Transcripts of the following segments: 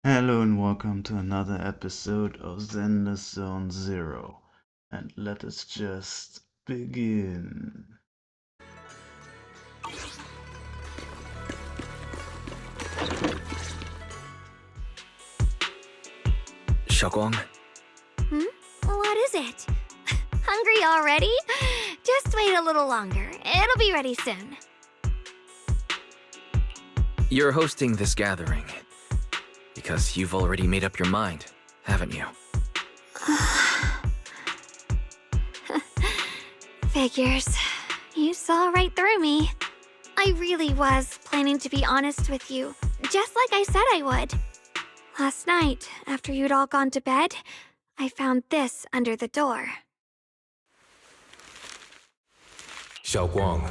Hello and welcome to another episode of Zenless Zone Zero. And let us just begin. Xiaoguang, What is it? Hungry already? Just wait a little longer. It'll be ready soon. you're hosting this gathering because you've already made up your mind, haven't you? Figures. You saw right through me. I really was planning to be honest with you, just like I said I would. Last night, after you'd all gone to bed, I found this under the door. Xiaoguang,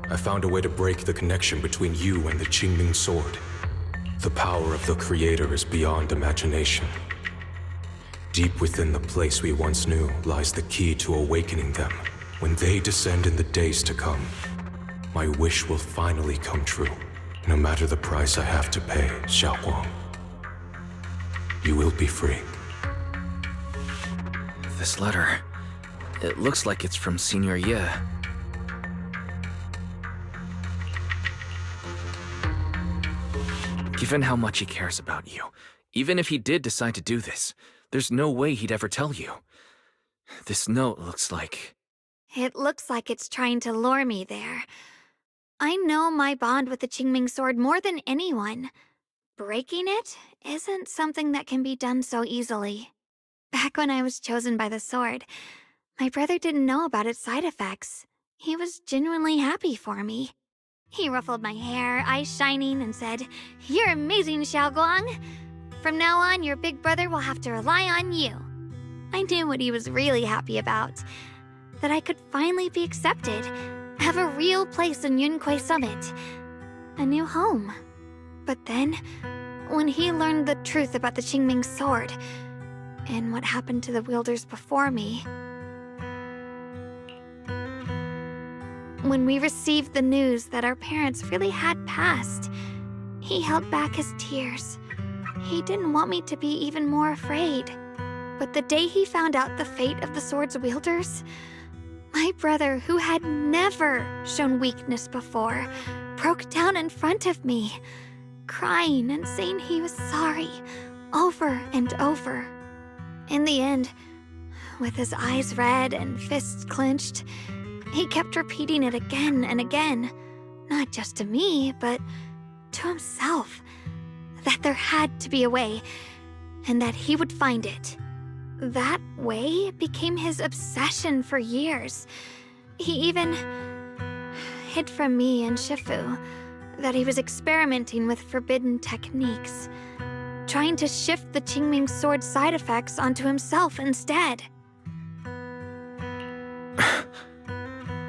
I found a way to break the connection between you and the Qingming sword. The power of the Creator is beyond imagination. Deep within the place we once knew lies the key to awakening them. When they descend in the days to come, my wish will finally come true, no matter the price I have to pay, Xiaoguang. You will be free. This letter, it looks like it's from Senior Ye. Given how much he cares about you, even if he did decide to do this, there's no way he'd ever tell you. This note looks like... It looks like it's trying to lure me there. I know my bond with the Qingming sword more than anyone. Breaking it isn't something that can be done so easily. Back when I was chosen by the sword, my brother didn't know about its side effects. He was genuinely happy for me. He ruffled my hair, eyes shining, and said, "You're amazing, Xiaoguang. From now on, your big brother will have to rely on you." I knew what he was really happy about. That I could finally be accepted, have a real place in Yunque Summit, a new home. But then, when he learned the truth about the Qingming sword, and what happened to the wielders before me, when we received the news that our parents really had passed, he held back his tears. He didn't want me to be even more afraid. But the day he found out the fate of the sword's wielders, my brother, who had never shown weakness before, broke down in front of me, crying and saying he was sorry, over and over. In the end, with his eyes red and fists clenched, he kept repeating it again and again, not just to me, but to himself, that there had to be a way, and that he would find it. That way became his obsession for years. He even hid from me and Shifu that he was experimenting with forbidden techniques, trying to shift the Qingming sword's side effects onto himself instead.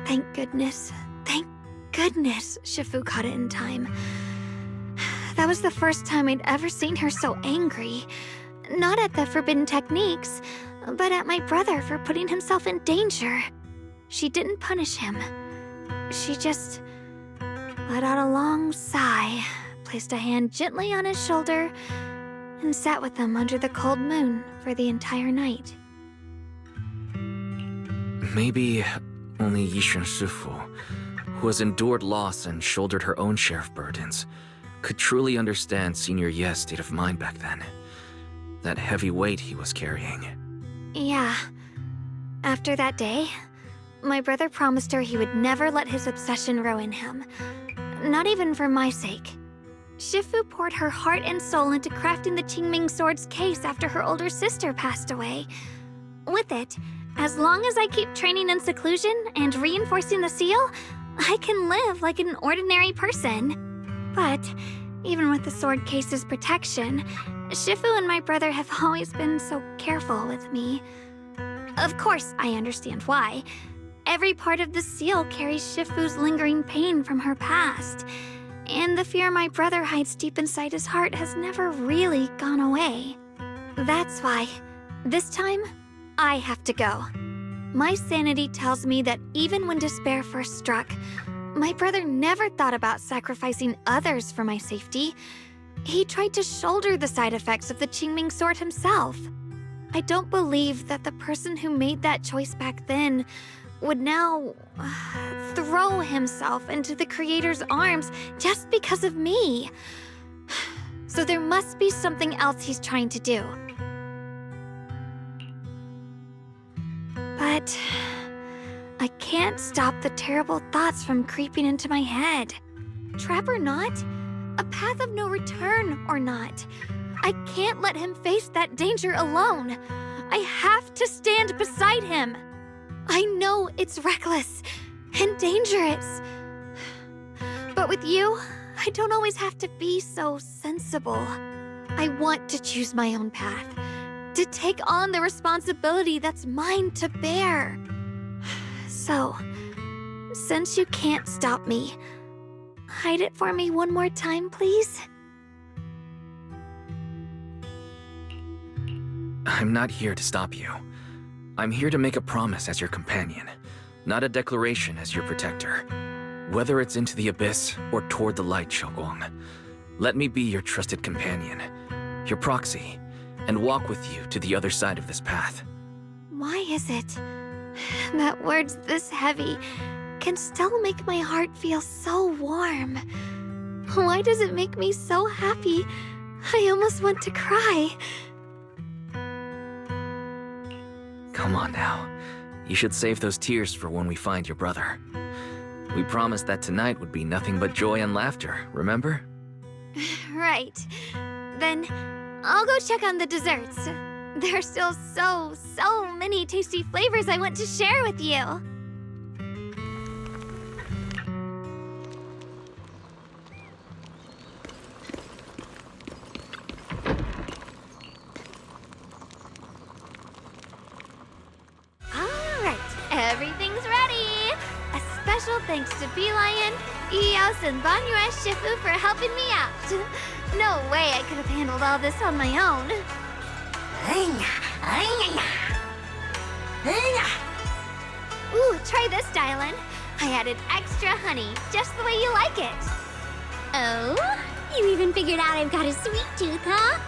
Thank goodness Shifu caught it in time. That was the first time I'd ever seen her so angry. Not at the forbidden techniques, but at my brother for putting himself in danger. She didn't punish him. She just let out a long sigh, placed a hand gently on his shoulder, and sat with him under the cold moon for the entire night. Maybe only Yishun Shifu, who has endured loss and shouldered her own share of burdens, could truly understand Senior Ye's state of mind back then. That heavy weight he was carrying. Yeah. After that day, my brother promised her he would never let his obsession ruin him. Not even for my sake. Shifu poured her heart and soul into crafting the Qingming sword's case after her older sister passed away. With it, as long as I keep training in seclusion and reinforcing the seal, I can live like an ordinary person. But even with the sword case's protection, Shifu and my brother have always been so careful with me. Of course, I understand why. Every part of the seal carries Shifu's lingering pain from her past, and the fear my brother hides deep inside his heart has never really gone away. That's why, this time, I have to go. My sanity tells me that even when despair first struck, my brother never thought about sacrificing others for my safety. He tried to shoulder the side effects of the Qingming sword himself. I don't believe that the person who made that choice back then would now throw himself into the creator's arms just because of me. So there must be something else he's trying to do. But I can't stop the terrible thoughts from creeping into my head. Trap or not, a path of no return or not, I can't let him face that danger alone. I have to stand beside him. I know it's reckless and dangerous. But with you, I don't always have to be so sensible. I want to choose my own path, to take on the responsibility that's mine to bear. So, since you can't stop me, hide it for me one more time, please? I'm not here to stop you. I'm here to make a promise as your companion, not a declaration as your protector. Whether it's into the abyss or toward the light, Xiaoguang, let me be your trusted companion, your proxy, and walk with you to the other side of this path. Why is it that words this heavy can still make my heart feel so warm? Why does it make me so happy I almost want to cry? Come on now. You should save those tears for when we find your brother. We promised that tonight would be nothing but joy and laughter, remember? Right. Then I'll go check on the desserts. There are still so many tasty flavors I want to share with you. Alright, everything's ready! A special thanks to Bee Lion, Eos, and Banyue Shifu for helping me out. No way I could have handled all this on my own. Ooh, try this, Dylan. I added extra honey, just the way you like it. Oh? You even figured out I've got a sweet tooth, huh?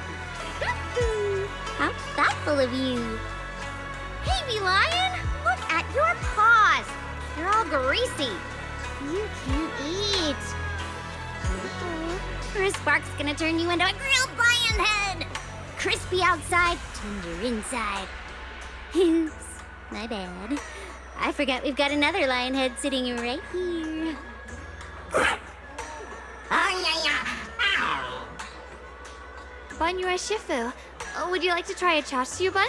How thoughtful of you. Hey, Bee Lion! Look at your paws! They're all greasy. You can't eat. Or is Spark's gonna turn you into a grilled lion head? Crispy outside, tender inside. Oops, my bad. I forgot we've got another lion head sitting right here. Banyue Shifu, would you like to try a chashu bun?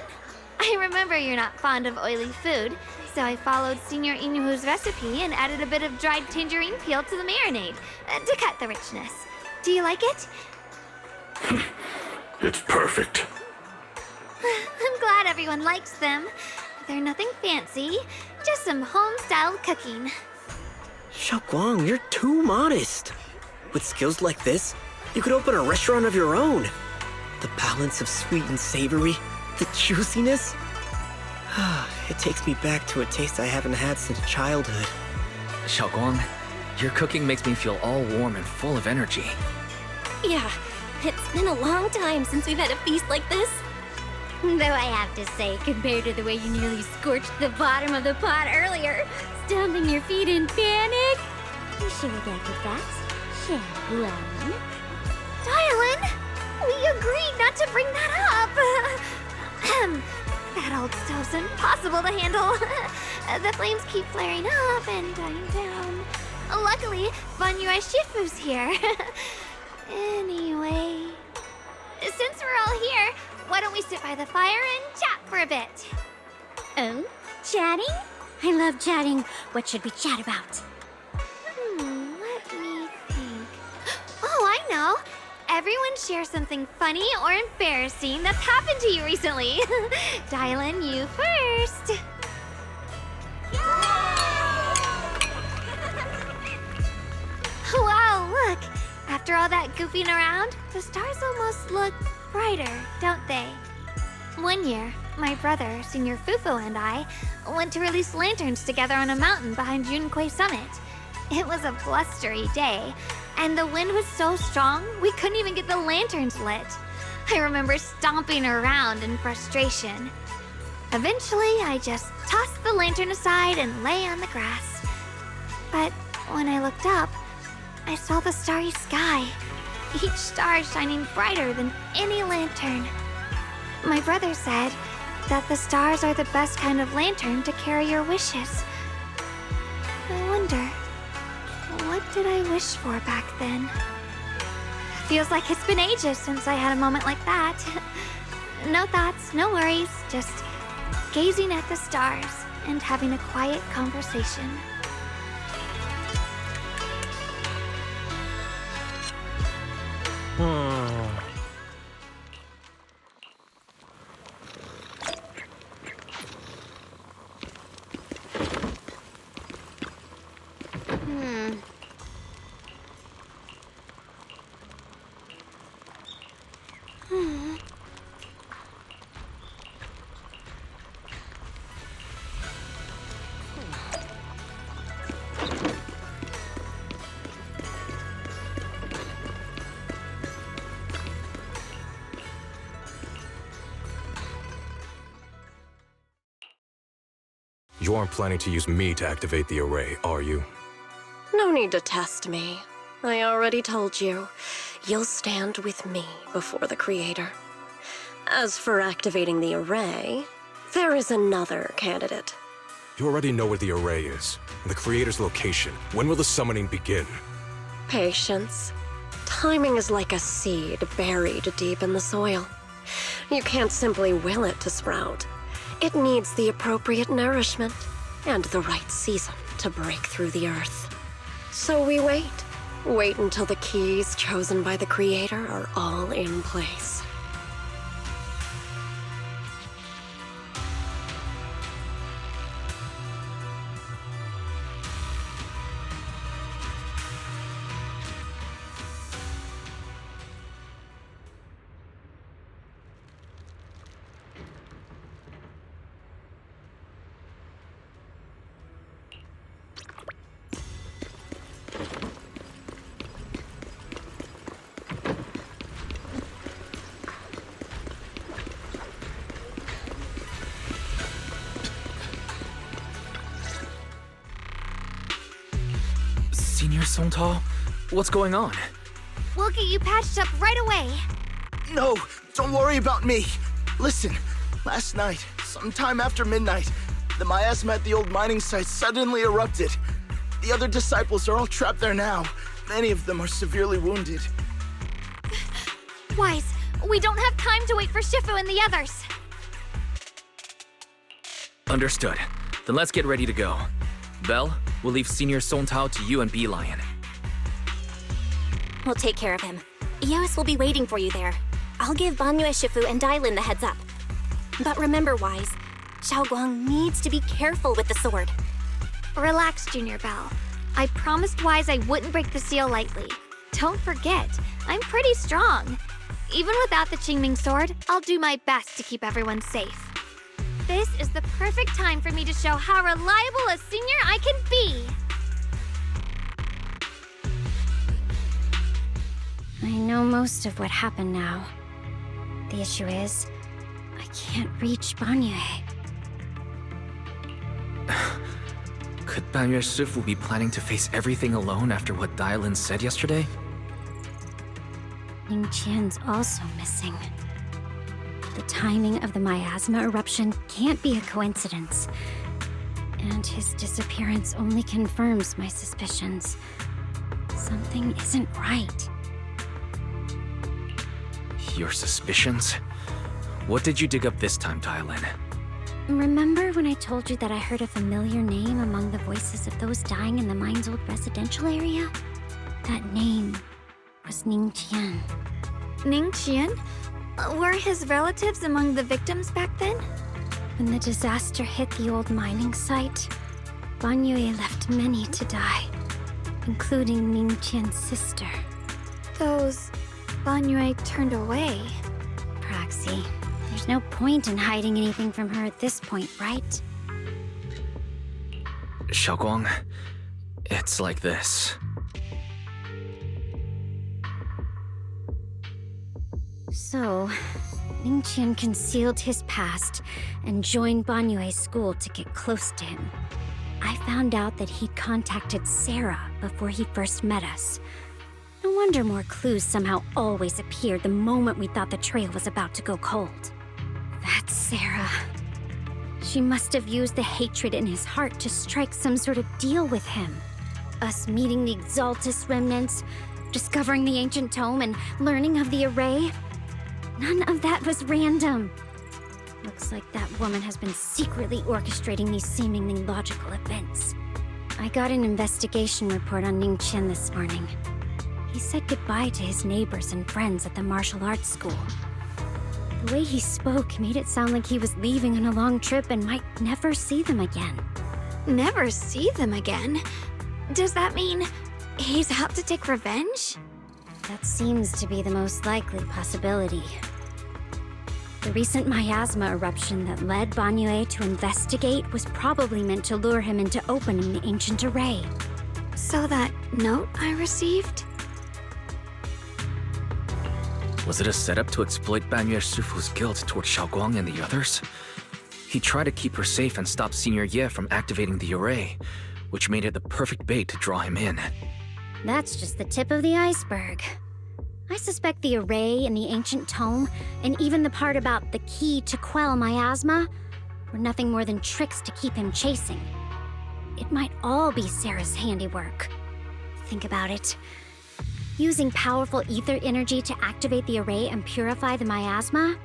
I remember you're not fond of oily food, so I followed Senior Inuhu's recipe and added a bit of dried tangerine peel to the marinade to cut the richness. Do you like it? It's perfect. I'm glad everyone likes them. They're nothing fancy, just some home-styled cooking. Xiaoguang, you're too modest. With skills like this, you could open a restaurant of your own. The balance of sweet and savory, the juiciness. It takes me back to a taste I haven't had since childhood. Xiaoguang, your cooking makes me feel all warm and full of energy. Yeah, it's been a long time since we've had a feast like this. Though I have to say, compared to the way you nearly scorched the bottom of the pot earlier, stomping your feet in panic, you should have acted fast, Xiaoguang. Dylan, we agreed not to bring that up. That old stove's impossible to handle. The flames keep flaring up and dying down. Luckily, Banyue Shifu's here. Anyway, since we're all here, why don't we sit by the fire and chat for a bit? Oh, chatting? I love chatting. What should we chat about? Let me think. Oh, I know. Everyone share something funny or embarrassing that's happened to you recently. Dylan, you first. Wow, look. After all that goofing around, the stars almost look brighter, don't they? One year, my brother, Senior Fufu, and I went to release lanterns together on a mountain behind Junquei Summit. It was a blustery day, and the wind was so strong we couldn't even get the lanterns lit. I remember stomping around in frustration. Eventually, I just tossed the lantern aside and lay on the grass. But when I looked up, I saw the starry sky, each star shining brighter than any lantern. My brother said that the stars are the best kind of lantern to carry your wishes. I wonder, what did I wish for back then? Feels like it's been ages since I had a moment like that. No thoughts, no worries, just gazing at the stars and having a quiet conversation. You aren't planning to use me to activate the array, are you? No need to test me. I already told you. You'll stand with me before the Creator. As for activating the array, there is another candidate. You already know where the array is, and the Creator's location. When will the summoning begin? Patience. Timing is like a seed buried deep in the soil. You can't simply will it to sprout. It needs the appropriate nourishment and the right season to break through the earth. So we wait. Wait until the keys chosen by the Creator are all in place. Senior Sontal? What's going on? We'll get you patched up right away. No, don't worry about me. Listen, last night, sometime after midnight, the miasma at the old mining site suddenly erupted. The other disciples are all trapped there now. Many of them are severely wounded. Wise, we don't have time to wait for Shifu and the others. Understood. Then let's get ready to go. Belle, we'll leave Senior Sontal to you and Bee Lion. We'll take care of him. Eos will be waiting for you there. I'll give Banyue, Shifu, and Dailin the heads up. But remember, Wise, Xiaoguang needs to be careful with the sword. Relax, Junior Belle. I promised Wise I wouldn't break the seal lightly. Don't forget, I'm pretty strong. Even without the Qingming sword, I'll do my best to keep everyone safe. This is the perfect time for me to show how reliable a senior I can be. I know most of what happened now. The issue is, I can't reach Banyue. Could Banyue Shifu be planning to face everything alone after what Dailin said yesterday? Ning Qian's also missing. The timing of the miasma eruption can't be a coincidence. And his disappearance only confirms my suspicions. Something isn't right. Your suspicions? What did you dig up this time, Dailin? Remember when I told you that I heard a familiar name among the voices of those dying in the mine's old residential area? That name was Ning Qian. Ning Qian? Were his relatives among the victims back then? When the disaster hit the old mining site, Banyue left many to die, including Ning Qian's sister. Those Banyue turned away. Praxi, there's no point in hiding anything from her at this point, right? Xiaoguang, it's like this. So, Ningqian concealed his past and joined Banyue's school to get close to him. I found out that he'd contacted Sarah before he first met us. No wonder more clues somehow always appeared the moment we thought the trail was about to go cold. That's Sarah. She must have used the hatred in his heart to strike some sort of deal with him. Us meeting the Exaltus remnants, discovering the ancient tome, and learning of the array. None of that was random. Looks like that woman has been secretly orchestrating these seemingly logical events. I got an investigation report on Ningqian this morning. He said goodbye to his neighbors and friends at the martial arts school. The way he spoke made it sound like he was leaving on a long trip and might never see them again. Never see them again? Does that mean he's out to take revenge? That seems to be the most likely possibility. The recent miasma eruption that led Banyue to investigate was probably meant to lure him into opening the ancient array. So that note I received? Was it a setup to exploit Banyue Shifu's guilt toward Xiaoguang and the others? He tried to keep her safe and stop Senior Ye from activating the array, which made it the perfect bait to draw him in. That's just the tip of the iceberg. I suspect the array and the ancient tome, and even the part about the key to quell miasma, were nothing more than tricks to keep him chasing. It might all be Sarah's handiwork. Think about it. Using powerful ether energy to activate the array and purify the miasma?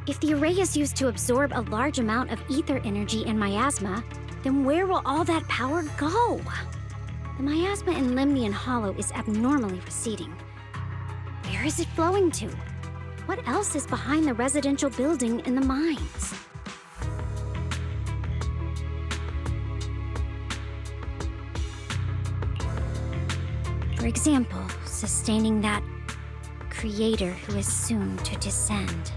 If the array is used to absorb a large amount of ether energy and miasma, then where will all that power go? The miasma in Limnian Hollow is abnormally receding. Where is it flowing to? What else is behind the residential building in the mines? For example, sustaining that creator who is soon to descend.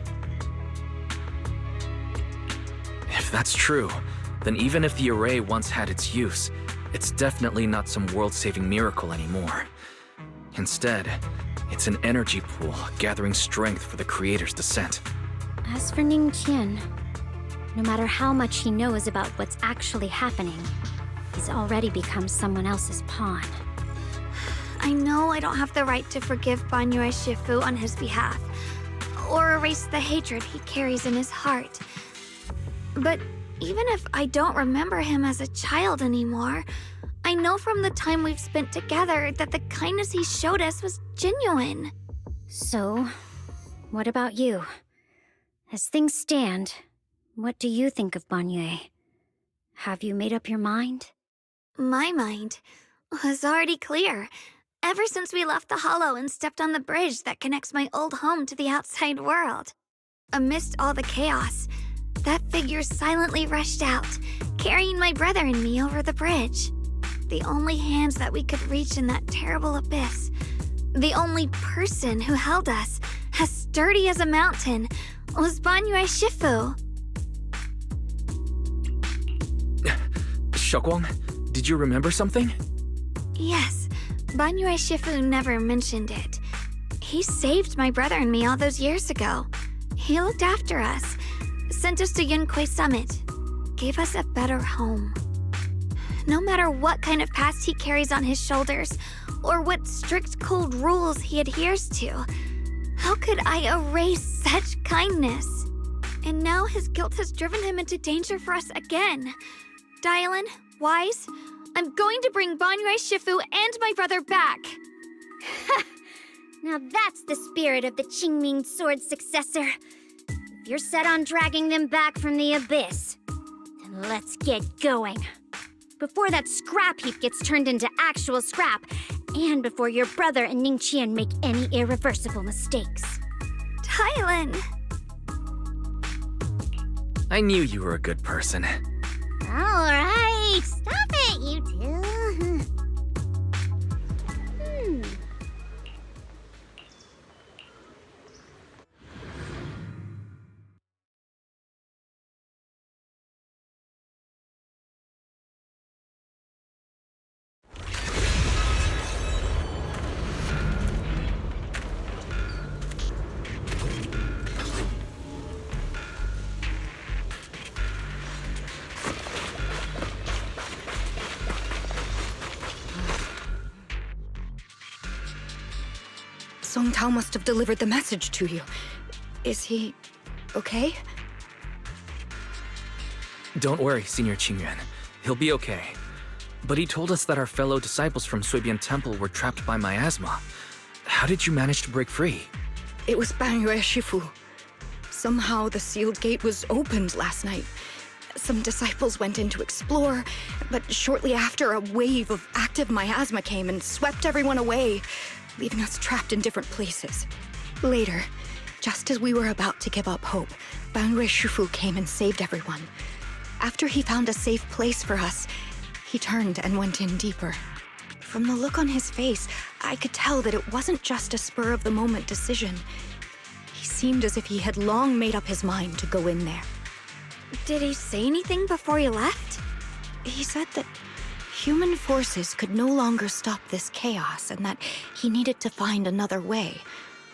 If that's true, then even if the array once had its use, it's definitely not some world-saving miracle anymore. Instead, it's an energy pool gathering strength for the creator's descent. As for Ningqian, no matter how much he knows about what's actually happening, he's already become someone else's pawn. I know I don't have the right to forgive Banyue Shifu on his behalf, or erase the hatred he carries in his heart. But even if I don't remember him as a child anymore, I know from the time we've spent together that the kindness he showed us was genuine. So, what about you? As things stand, what do you think of Banyue? Have you made up your mind? My mind was already clear. Ever since we left the Hollow and stepped on the bridge that connects my old home to the outside world. Amidst all the chaos, that figure silently rushed out, carrying my brother and me over the bridge. The only hands that we could reach in that terrible abyss. The only person who held us, as sturdy as a mountain, was Banyue Shifu. Xiaoguang, did you remember something? Yes, Banyue Shifu never mentioned it. He saved my brother and me all those years ago. He looked after us, sent us to Yunquei Summit, gave us a better home. No matter what kind of past he carries on his shoulders, or what strict cold rules he adheres to, how could I erase such kindness? And now his guilt has driven him into danger for us again. Dylan, Wise, I'm going to bring Banyue Shifu and my brother back. Now that's the spirit of the Qingming Sword successor. If you're set on dragging them back from the abyss, then let's get going. Before that scrap heap gets turned into actual scrap, and before your brother and Ningqian make any irreversible mistakes. Dylan! I knew you were a good person. Alright, stop it, you two. Tao must have delivered the message to you. Is he okay? Don't worry, Senior Qingyuan. He'll be okay. But he told us that our fellow disciples from Suibian Temple were trapped by miasma. How did you manage to break free? It was Bangyue Shifu. Somehow the sealed gate was opened last night. Some disciples went in to explore, but shortly after, a wave of active miasma came and swept everyone away, leaving us trapped in different places. Later, just as we were about to give up hope, Bangyue Shifu came and saved everyone. After he found a safe place for us, he turned and went in deeper. From the look on his face, I could tell that it wasn't just a spur-of-the-moment decision. He seemed as if he had long made up his mind to go in there. Did he say anything before he left? He said that human forces could no longer stop this chaos and that he needed to find another way,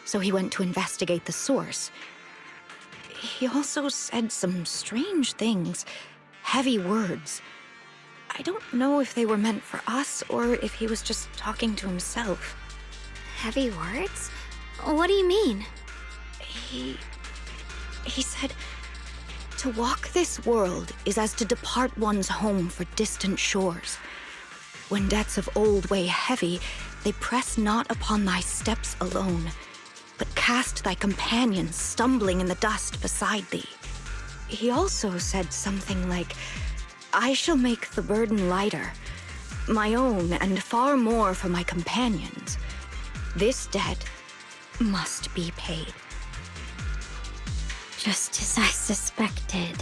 so he went to investigate the source. He also said some strange things, heavy words. I don't know if they were meant for us or if he was just talking to himself. Heavy words? What do you mean? He said, to walk this world is as to depart one's home for distant shores. When debts of old weigh heavy, they press not upon thy steps alone, but cast thy companions stumbling in the dust beside thee. He also said something like, I shall make the burden lighter, my own and far more for my companions. This debt must be paid. Just as I suspected.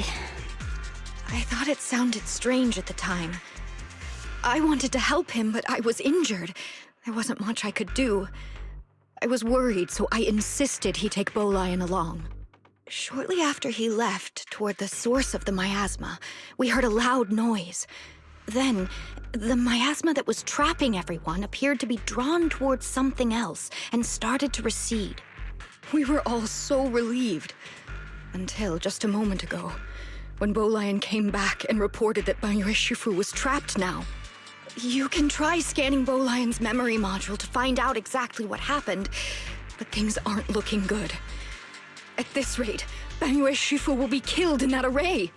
I thought it sounded strange at the time. I wanted to help him, but I was injured. There wasn't much I could do. I was worried, so I insisted he take Bolian along. Shortly after he left, toward the source of the miasma, we heard a loud noise. Then, the miasma that was trapping everyone appeared to be drawn towards something else and started to recede. We were all so relieved. Until just a moment ago, when Bolian came back and reported that Bangyue Shifu was trapped now. You can try scanning Bolian's memory module to find out exactly what happened, but things aren't looking good. At this rate, Bangyue Shifu will be killed in that array.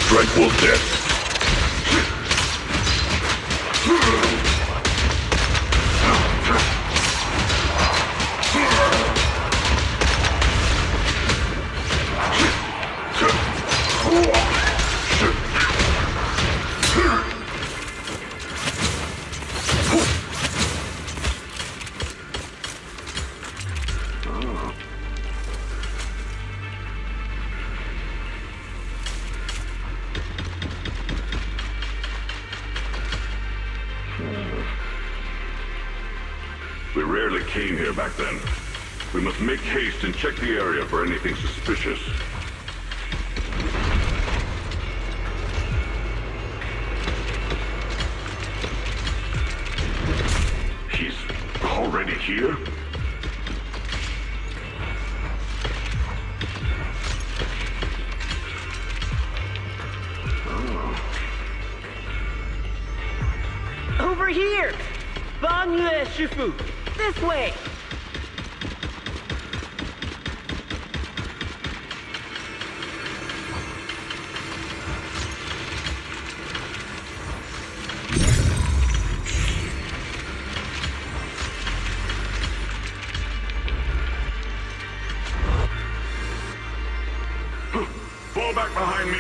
Tranquil death. We rarely came here back then. We must make haste and check the area for anything suspicious. He's already here? Over here! Bangyue Shifu! This way! Fall back behind me!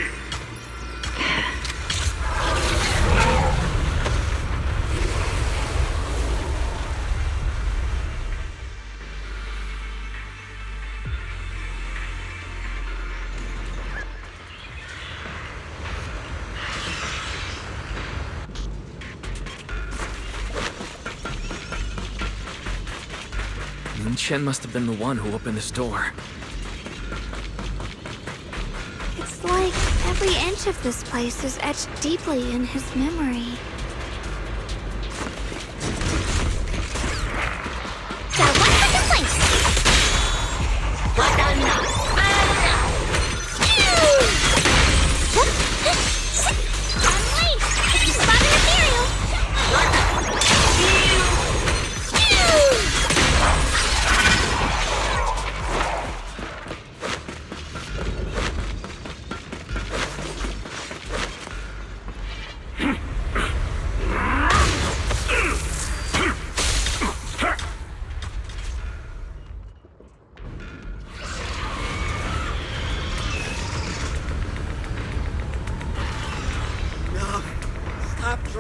Chen must have been the one who opened this door. It's like every inch of this place is etched deeply in his memory. The 100 place!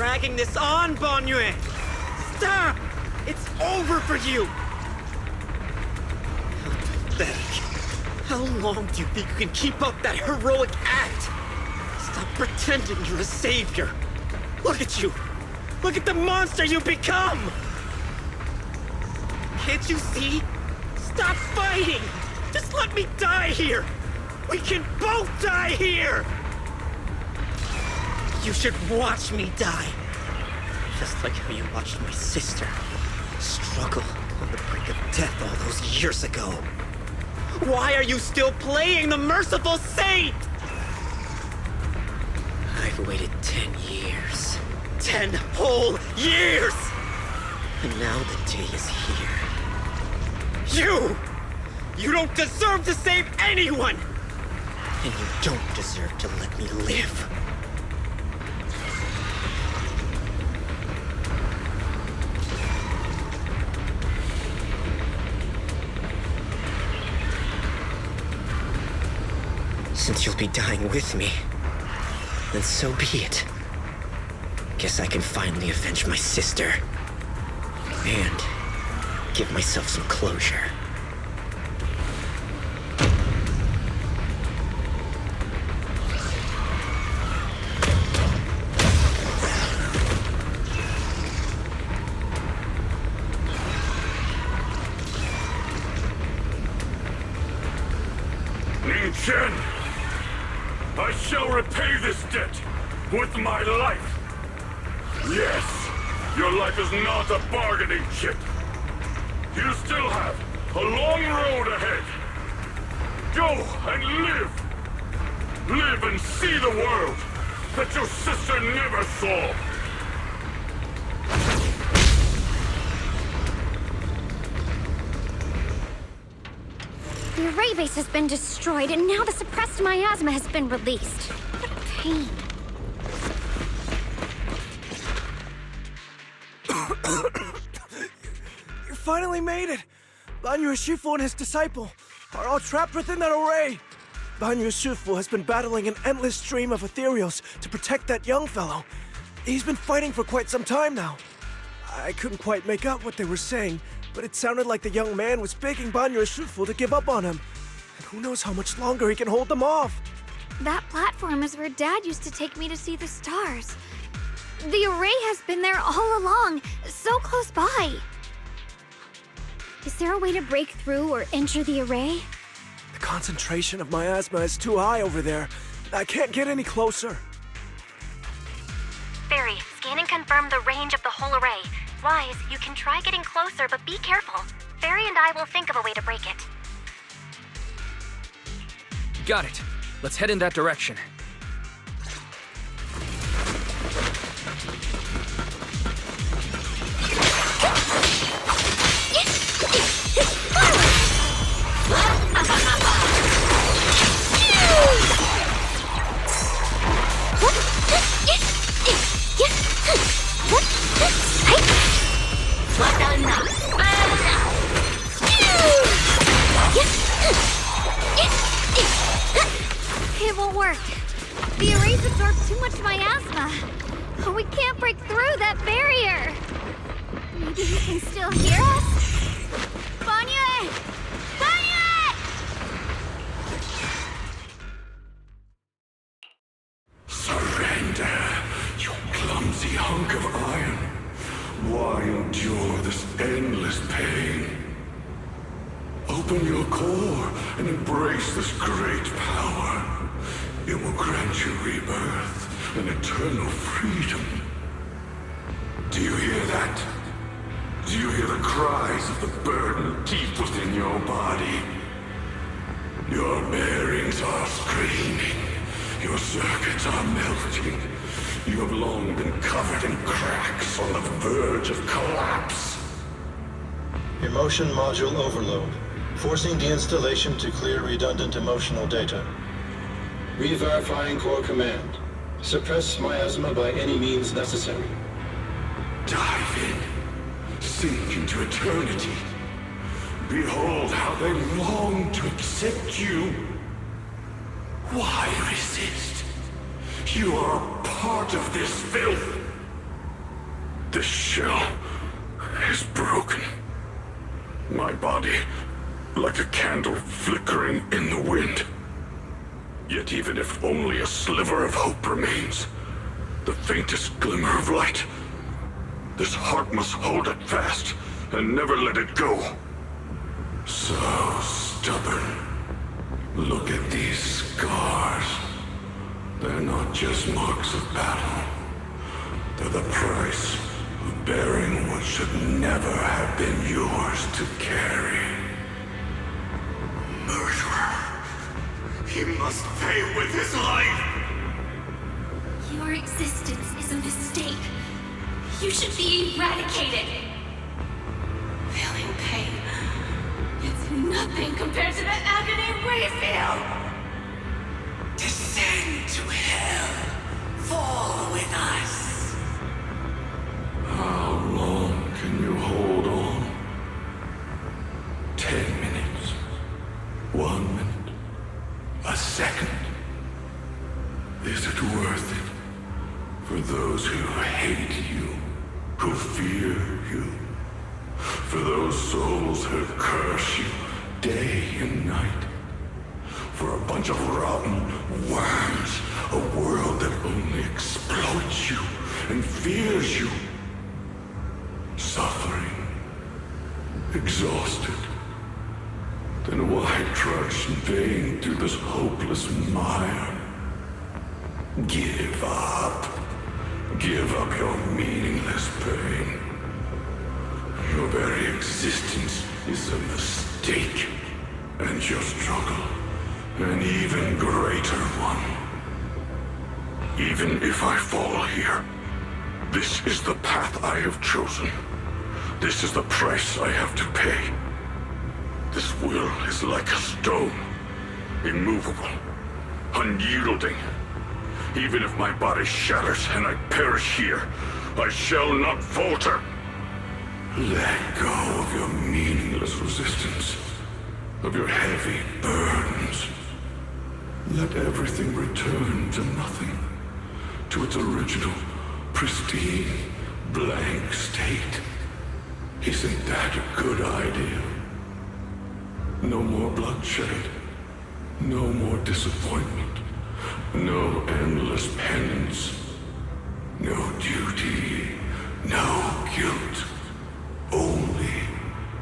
dragging this on, Banyue! Stop! It's over for you! How pathetic. How long do you think you can keep up that heroic act? Stop pretending you're a savior. Look at you! Look at the monster you become! Can't you see? Stop fighting! Just let me die here! We can both die here! You should watch me die. Just like how you watched my sister struggle on the brink of death all those years ago. Why are you still playing the merciful saint? I've waited 10 years. 10 whole years! And now the day is here. You don't deserve to save anyone! And you don't deserve to let me live. Since you'll be dying with me, then so be it. Guess I can finally avenge my sister. And give myself some closure. Chen! I shall repay this debt with my life. Yes, your life is not a bargaining chip. You still have a long road ahead. Go and live. Live and see the world that your sister never saw. The array base has been destroyed, and now the suppressed miasma has been released. What a pain. You finally made it! Banyu Shifu and his disciple are all trapped within that array. Banyu Shifu has been battling an endless stream of ethereals to protect that young fellow. He's been fighting for quite some time now. I couldn't quite make out what they were saying, but it sounded like the young man was begging Banyu Shifu to give up on him. And who knows how much longer he can hold them off. That platform is where Dad used to take me to see the stars. The array has been there all along, so close by. Is there a way to break through or enter the array? The concentration of miasma is too high over there. I can't get any closer. Fairy, scan and confirm the range of the whole array. Wise, you can try getting closer, but be careful. Fairy and I will think of a way to break it. Got it. Let's head in that direction. It won't work. The arrays absorb too much miasma. We can't break through that barrier. Maybe he can still hear us? Banyue! Banyue! Surrender, you clumsy hunk of iron. Why endure this endless pain? Open your core and embrace this great power. It will grant you rebirth and eternal freedom. Do you hear that? Do you hear the cries of the burden deep within your body? Your bearings are screaming. Your circuits are melting. You have long been covered in cracks on the verge of collapse. Emotion module overload. Forcing deinstallation to clear redundant emotional data. Re-verifying core command. Suppress miasma by any means necessary. Dive in. Sink into eternity. Behold how they long to accept you. Why resist? You are a part of this filth. This shell is broken. My body, like a candle flickering in the wind. Yet even if only a sliver of hope remains, the faintest glimmer of light, this heart must hold it fast and never let it go. So stubborn. Look at these scars. They're not just marks of battle. They're the price of bearing what should never have been yours to carry. Murderer. He must pay with his life! Your existence is a mistake. You should be eradicated. Feeling pain. It's nothing compared to the agony we feel. Descend to hell. Fall with us. How long can you hold on? 10 minutes. 1 minute. A second. Is it worth it? For those who hate you, who fear you, for those souls who curse you day and night, for a bunch of rotten worms, a world that only exploits you and fears you, suffering, exhausted. Then why trudge in vain through this hopeless mire? Give up. Give up your meaningless pain. Your very existence is a mistake, and your struggle, an even greater one. Even if I fall here, this is the path I have chosen. This is the price I have to pay. This will is like a stone, immovable, unyielding. Even if my body shatters and I perish here, I shall not falter. Let go of your meaningless resistance, of your heavy burdens. Let everything return to nothing, to its original, pristine, blank state. Isn't that a good idea? No more bloodshed, no more disappointment. No endless penance, no duty, no guilt, only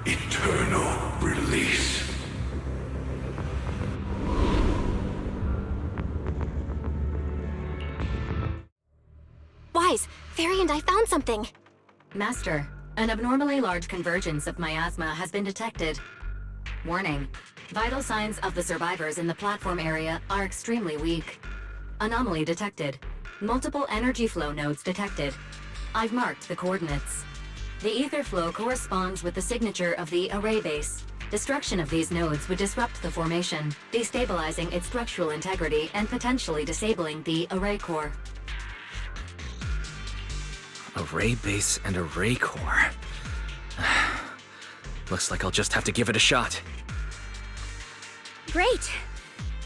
eternal release. Wise, Fairy and I found something. Master, an abnormally large convergence of miasma has been detected. Warning, vital signs of the survivors in the platform area are extremely weak. Anomaly detected. Multiple energy flow nodes detected. I've marked the coordinates. The ether flow corresponds with the signature of the array base. Destruction of these nodes would disrupt the formation, destabilizing its structural integrity and potentially disabling the array core. Array base and array core. Looks like I'll just have to give it a shot. Great!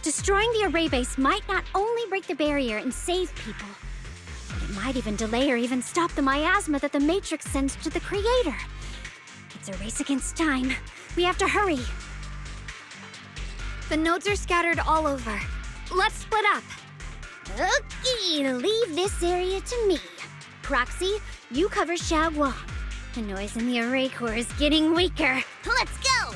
Destroying the array base might not only break the barrier and save people, but it might even delay or even stop the miasma that the Matrix sends to the Creator. It's a race against time. We have to hurry. The nodes are scattered all over. Let's split up. Okay, leave this area to me. Proxy, you cover Xiaoguang. The noise in the array core is getting weaker. Let's go!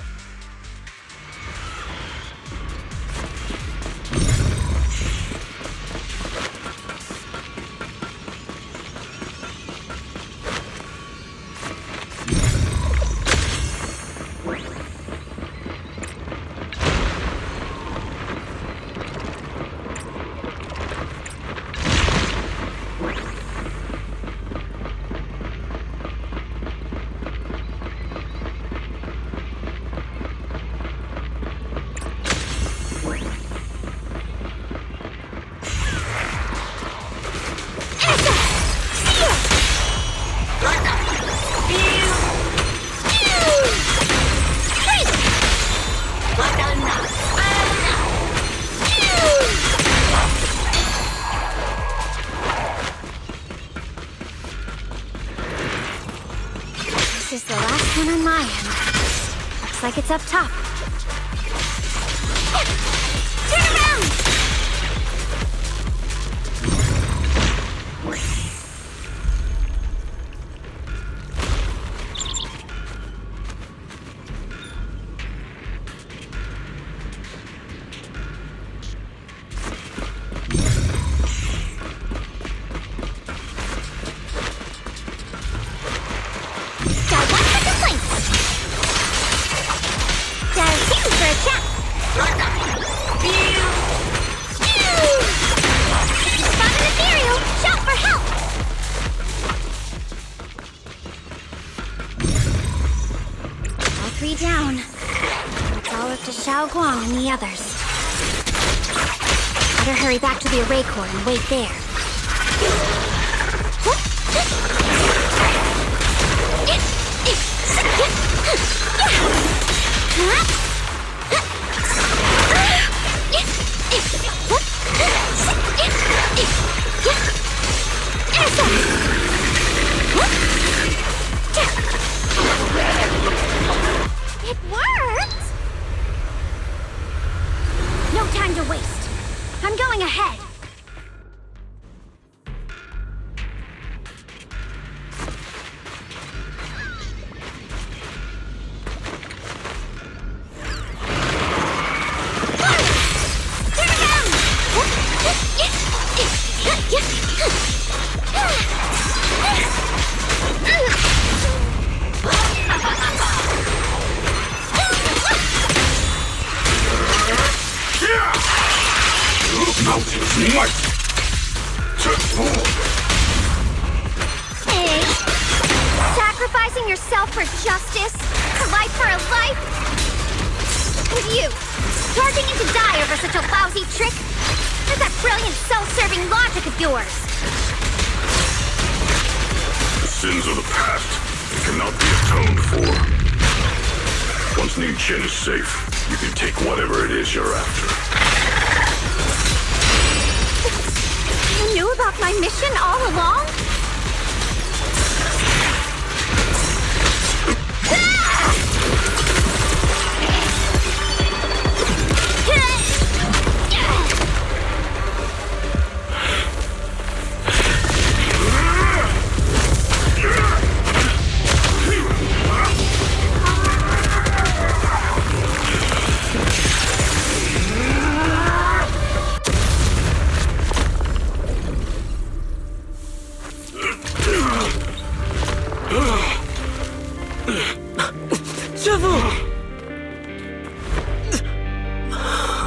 Looks like it's up top. Turn around! Down. It's all up to Xiao Guang and the others. Better hurry back to the array core and wait there. It worked! No time to waste. I'm going ahead. Hey, sacrificing yourself for justice? A life for a life? And you, charging in to die over such a lousy trick? Where's that brilliant self-serving logic of yours? The sins of the past cannot be atoned for. Once Ning Chen is safe, you can take whatever it is you're after. You knew about my mission all along?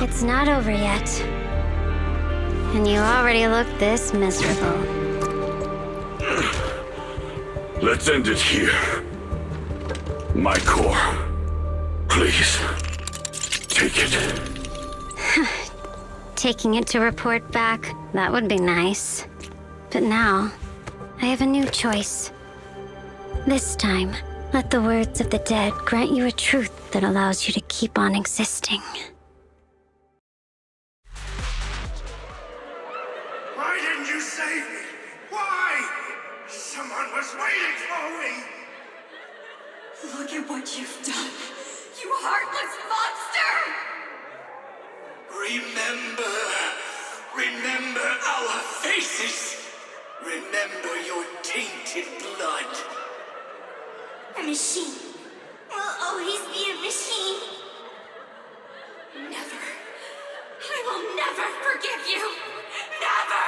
It's not over yet. And you already look this miserable. Let's end it here. My core. Please. Take it. Taking it to report back, that would be nice. But now, I have a new choice. This time, let the words of the dead grant you a truth that allows you to keep on existing. Why didn't you save me? Why? Someone was waiting for me! Look at what you've done, you heartless monster! Remember our faces. Remember your tainted blood. A machine will always be a machine. Never. I will never forgive you. Never!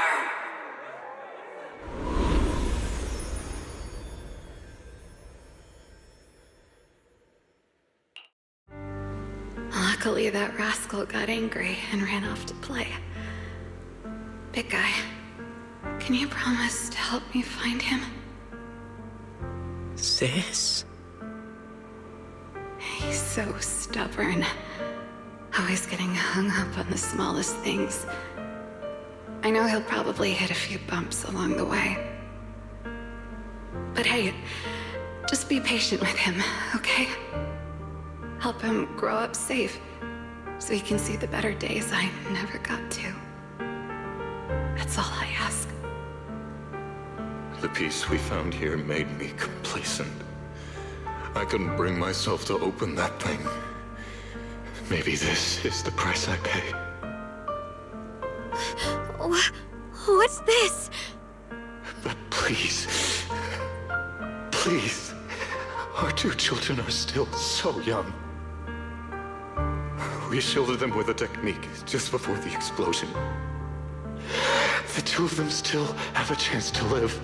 Luckily, that rascal got angry and ran off to play. Big guy, can you promise to help me find him? Sis? He's so stubborn. Always getting hung up on the smallest things. I know he'll probably hit a few bumps along the way. But hey, just be patient with him, okay? Help him grow up safe, so he can see the better days I never got to. That's all I ask. The peace we found here made me complacent. I couldn't bring myself to open that thing. Maybe this is the price I pay. What's this? But please, please, our two children are still so young. We shielded them with a technique just before the explosion. The two of them still have a chance to live.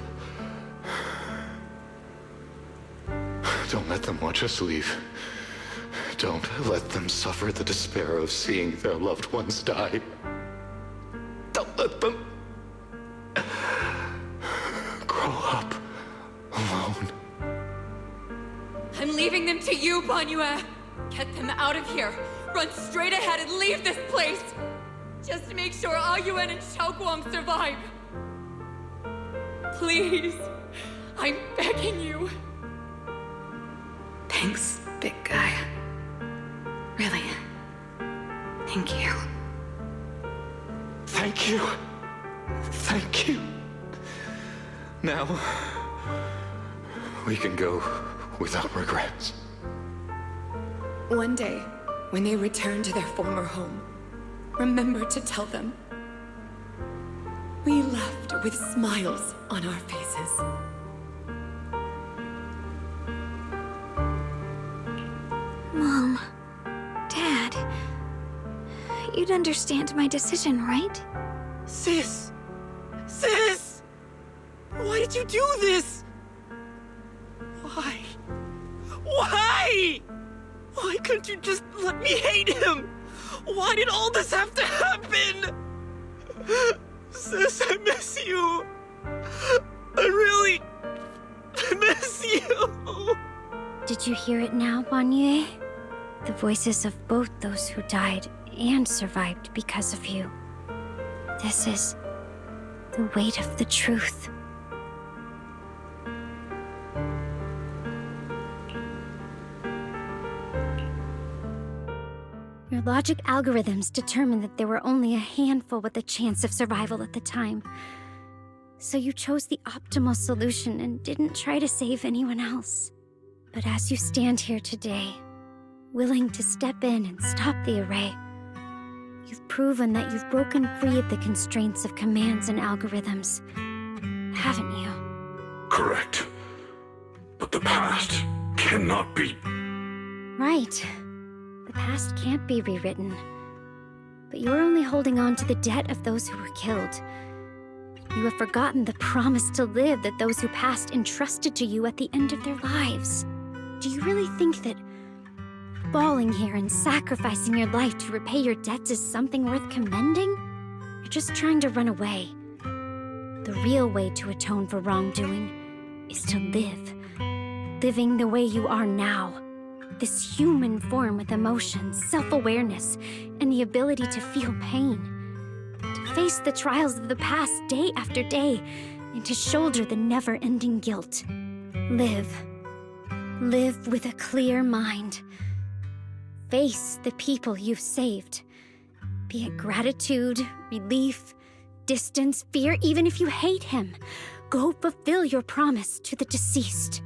Don't let them watch us leave. Don't let them suffer the despair of seeing their loved ones die. Don't let them grow up alone. I'm leaving them to you, Banyue. Get them out of here. Run straight ahead and leave this place. Just to make sure Ayuan and Xiaoguang survive. Please. I'm begging you. Thanks, big guy. Really. Thank you. Thank you. Thank you. Now, we can go without regrets. One day, when they return to their former home, remember to tell them we left with smiles on our faces. Mom, Dad, you'd understand my decision, right? Sis! Sis! Why did you do this? Why? Why? Why couldn't you just let me hate him? Why did all this have to happen? Sis, I miss you. I really miss you. Did you hear it now, Banyue? The voices of both those who died and survived because of you. This is the weight of the truth. Your logic algorithms determined that there were only a handful with a chance of survival at the time. So you chose the optimal solution and didn't try to save anyone else. But as you stand here today, willing to step in and stop the array, you've proven that you've broken free of the constraints of commands and algorithms, haven't you? Correct. But the past cannot be... Right. The past can't be rewritten. But you're only holding on to the debt of those who were killed. You have forgotten the promise to live that those who passed entrusted to you at the end of their lives. Do you really think that falling here and sacrificing your life to repay your debts is something worth commending? You're just trying to run away. The real way to atone for wrongdoing is to live. Living the way you are now. This human form with emotions, self-awareness, and the ability to feel pain. To face the trials of the past day after day, and to shoulder the never-ending guilt. Live. Live with a clear mind. Face the people you've saved. Be it gratitude, relief, distance, fear, even if you hate him. Go fulfill your promise to the deceased.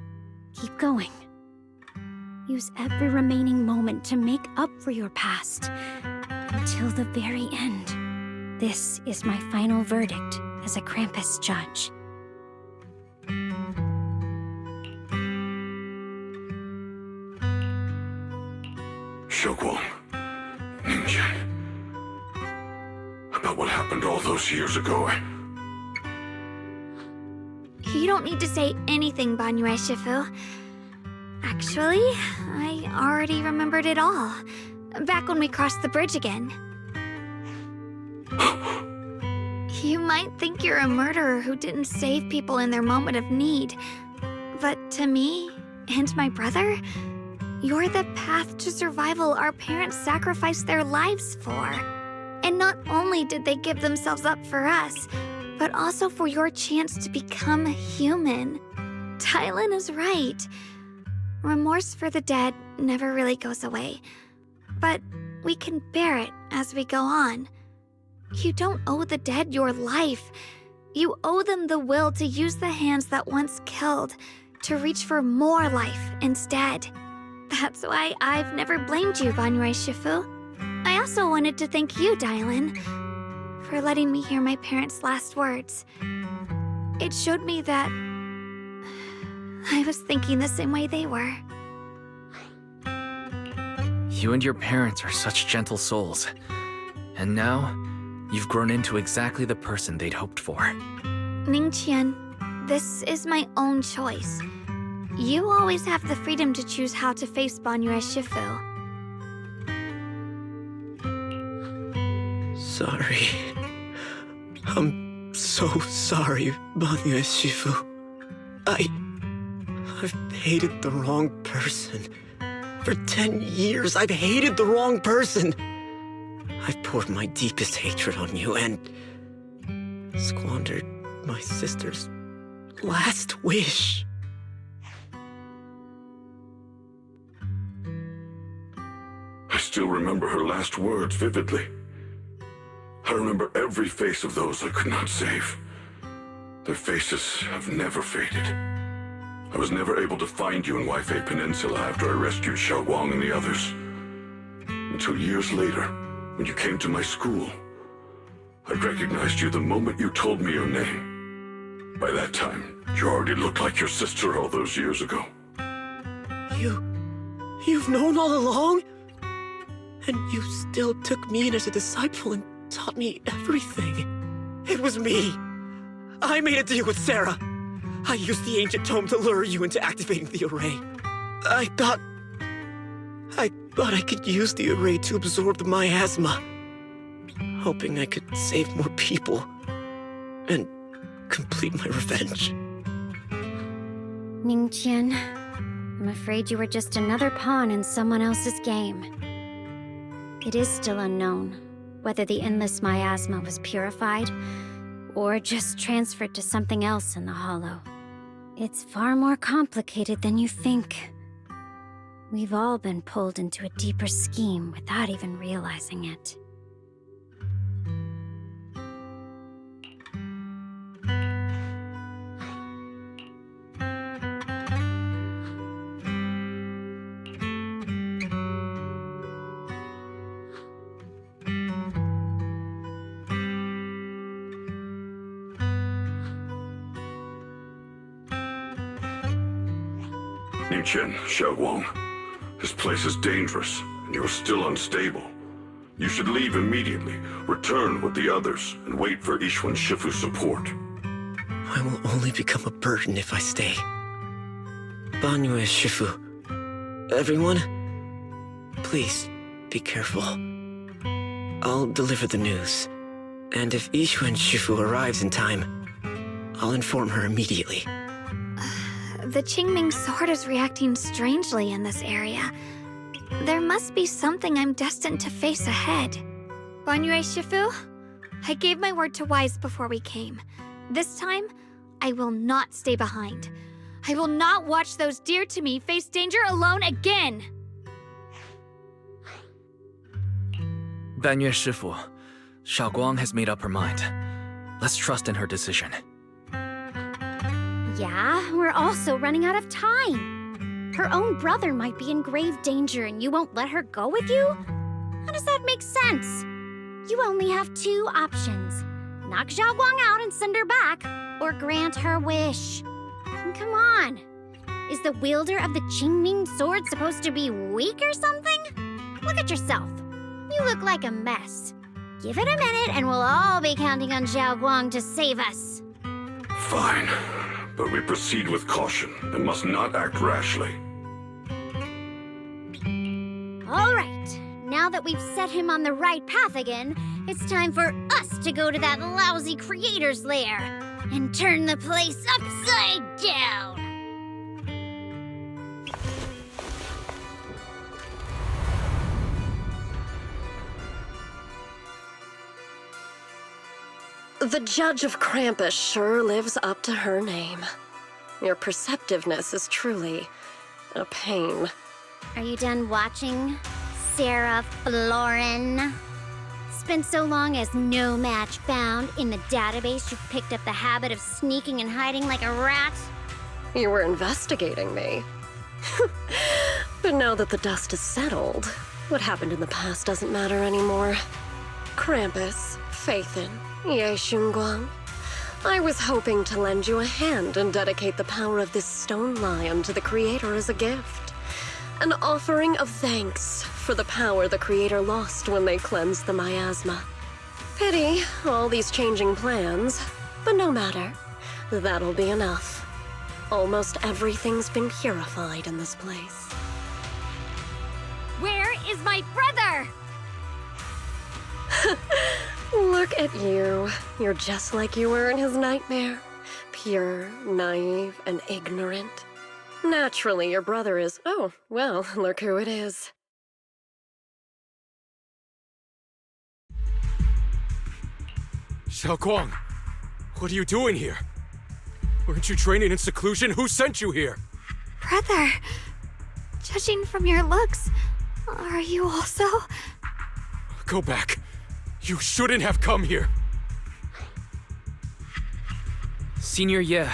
Keep going. Use every remaining moment to make up for your past. Until the very end. This is my final verdict as a Krampus judge. Xiaoguang, Ningxian. About what happened all those years ago. You don't need to say anything, Banyue Shifu. Actually, I already remembered it all. Back when we crossed the bridge again. You might think you're a murderer who didn't save people in their moment of need. But to me, and my brother, you're the path to survival our parents sacrificed their lives for. And not only did they give themselves up for us, but also for your chance to become human. Tylan is right. Remorse for the dead never really goes away. But we can bear it as we go on. You don't owe the dead your life. You owe them the will to use the hands that once killed to reach for more life instead. That's why I've never blamed you, Banyue Shifu. I also wanted to thank you, Dylan, for letting me hear my parents' last words. It showed me that I was thinking the same way they were. You and your parents are such gentle souls. And now, you've grown into exactly the person they'd hoped for. Ningqian, this is my own choice. You always have the freedom to choose how to face Banyue Shifu. Sorry. I'm so sorry, Banyue Shifu. I've hated the wrong person. For 10 years, I've hated the wrong person. I've poured my deepest hatred on you and squandered my sister's last wish. I still remember her last words vividly. I remember every face of those I could not save. Their faces have never faded. I was never able to find you in Waifei Peninsula after I rescued Xiaoguang and the others. Until years later, when you came to my school, I recognized you the moment you told me your name. By that time, you already looked like your sister all those years ago. You've known all along? And you still took me in as a disciple and taught me everything. It was me. I made a deal with Sarah. I used the ancient tome to lure you into activating the array. I thought I could use the array to absorb the miasma, hoping I could save more people and complete my revenge. Ningqian, I'm afraid you were just another pawn in someone else's game. It is still unknown whether the endless miasma was purified or just transferred to something else in the Hollow. It's far more complicated than you think. We've all been pulled into a deeper scheme without even realizing it. Ningqian, Xiaoguang, this place is dangerous, and you're still unstable. You should leave immediately, return with the others, and wait for Ishuan Shifu's support. I will only become a burden if I stay. Banyue Shifu, everyone, please be careful. I'll deliver the news, and if Ishuan Shifu arrives in time, I'll inform her immediately. The Qingming sword is reacting strangely in this area. There must be something I'm destined to face ahead. Banyue Shifu, I gave my word to Wise before we came. This time, I will not stay behind. I will not watch those dear to me face danger alone again! Banyue Shifu, Xiaoguang has made up her mind. Let's trust in her decision. Yeah, we're also running out of time. Her own brother might be in grave danger and you won't let her go with you? How does that make sense? You only have two options. Knock Xiaoguang out and send her back, or grant her wish. Come on. Is the wielder of the Qingming sword supposed to be weak or something? Look at yourself. You look like a mess. Give it a minute and we'll all be counting on Xiaoguang to save us. Fine, but we proceed with caution and must not act rashly. All right, now that we've set him on the right path again, it's time for us to go to that lousy creator's lair and turn the place upside down. The Judge of Krampus sure lives up to her name. Your perceptiveness is truly a pain. Are you done watching, Sarah Florin? Spent so long as no match found in the database, you've picked up the habit of sneaking and hiding like a rat? You were investigating me. But now that the dust is settled, what happened in the past doesn't matter anymore. Krampus, Phaethon, Ye Xunguang. I was hoping to lend you a hand and dedicate the power of this stone lion to the Creator as a gift. An offering of thanks for the power the Creator lost when they cleansed the miasma. Pity, all these changing plans, but no matter. That'll be enough. Almost everything's been purified in this place. Where is my brother? Look at you. You're just like you were in his nightmare. Pure, naive, and ignorant. Naturally, your brother is... Oh, well, look who it is. Xiaoguang, what are you doing here? Weren't you training in seclusion? Who sent you here? Brother, judging from your looks, are you also? Go back. You shouldn't have come here. Senior Ye,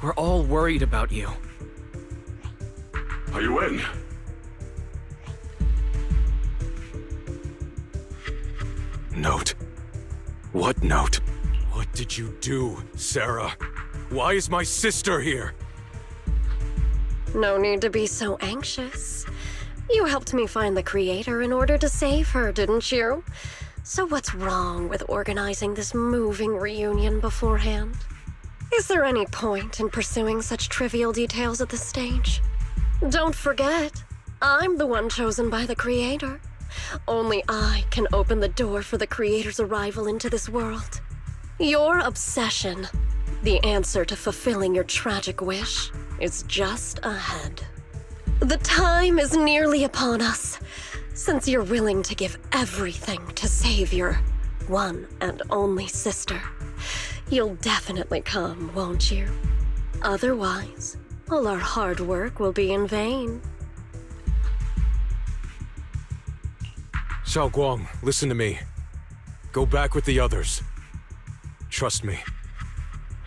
we're all worried about you. Are you in? Note? What note? What did you do, Sarah? Why is my sister here? No need to be so anxious. You helped me find the Creator in order to save her, didn't you? So what's wrong with organizing this moving reunion beforehand? Is there any point in pursuing such trivial details at this stage? Don't forget, I'm the one chosen by the Creator. Only I can open the door for the Creator's arrival into this world. Your obsession, the answer to fulfilling your tragic wish, is just ahead. The time is nearly upon us. Since you're willing to give everything to save your one and only sister, you'll definitely come, won't you? Otherwise, all our hard work will be in vain. Xiaoguang, listen to me. Go back with the others. Trust me.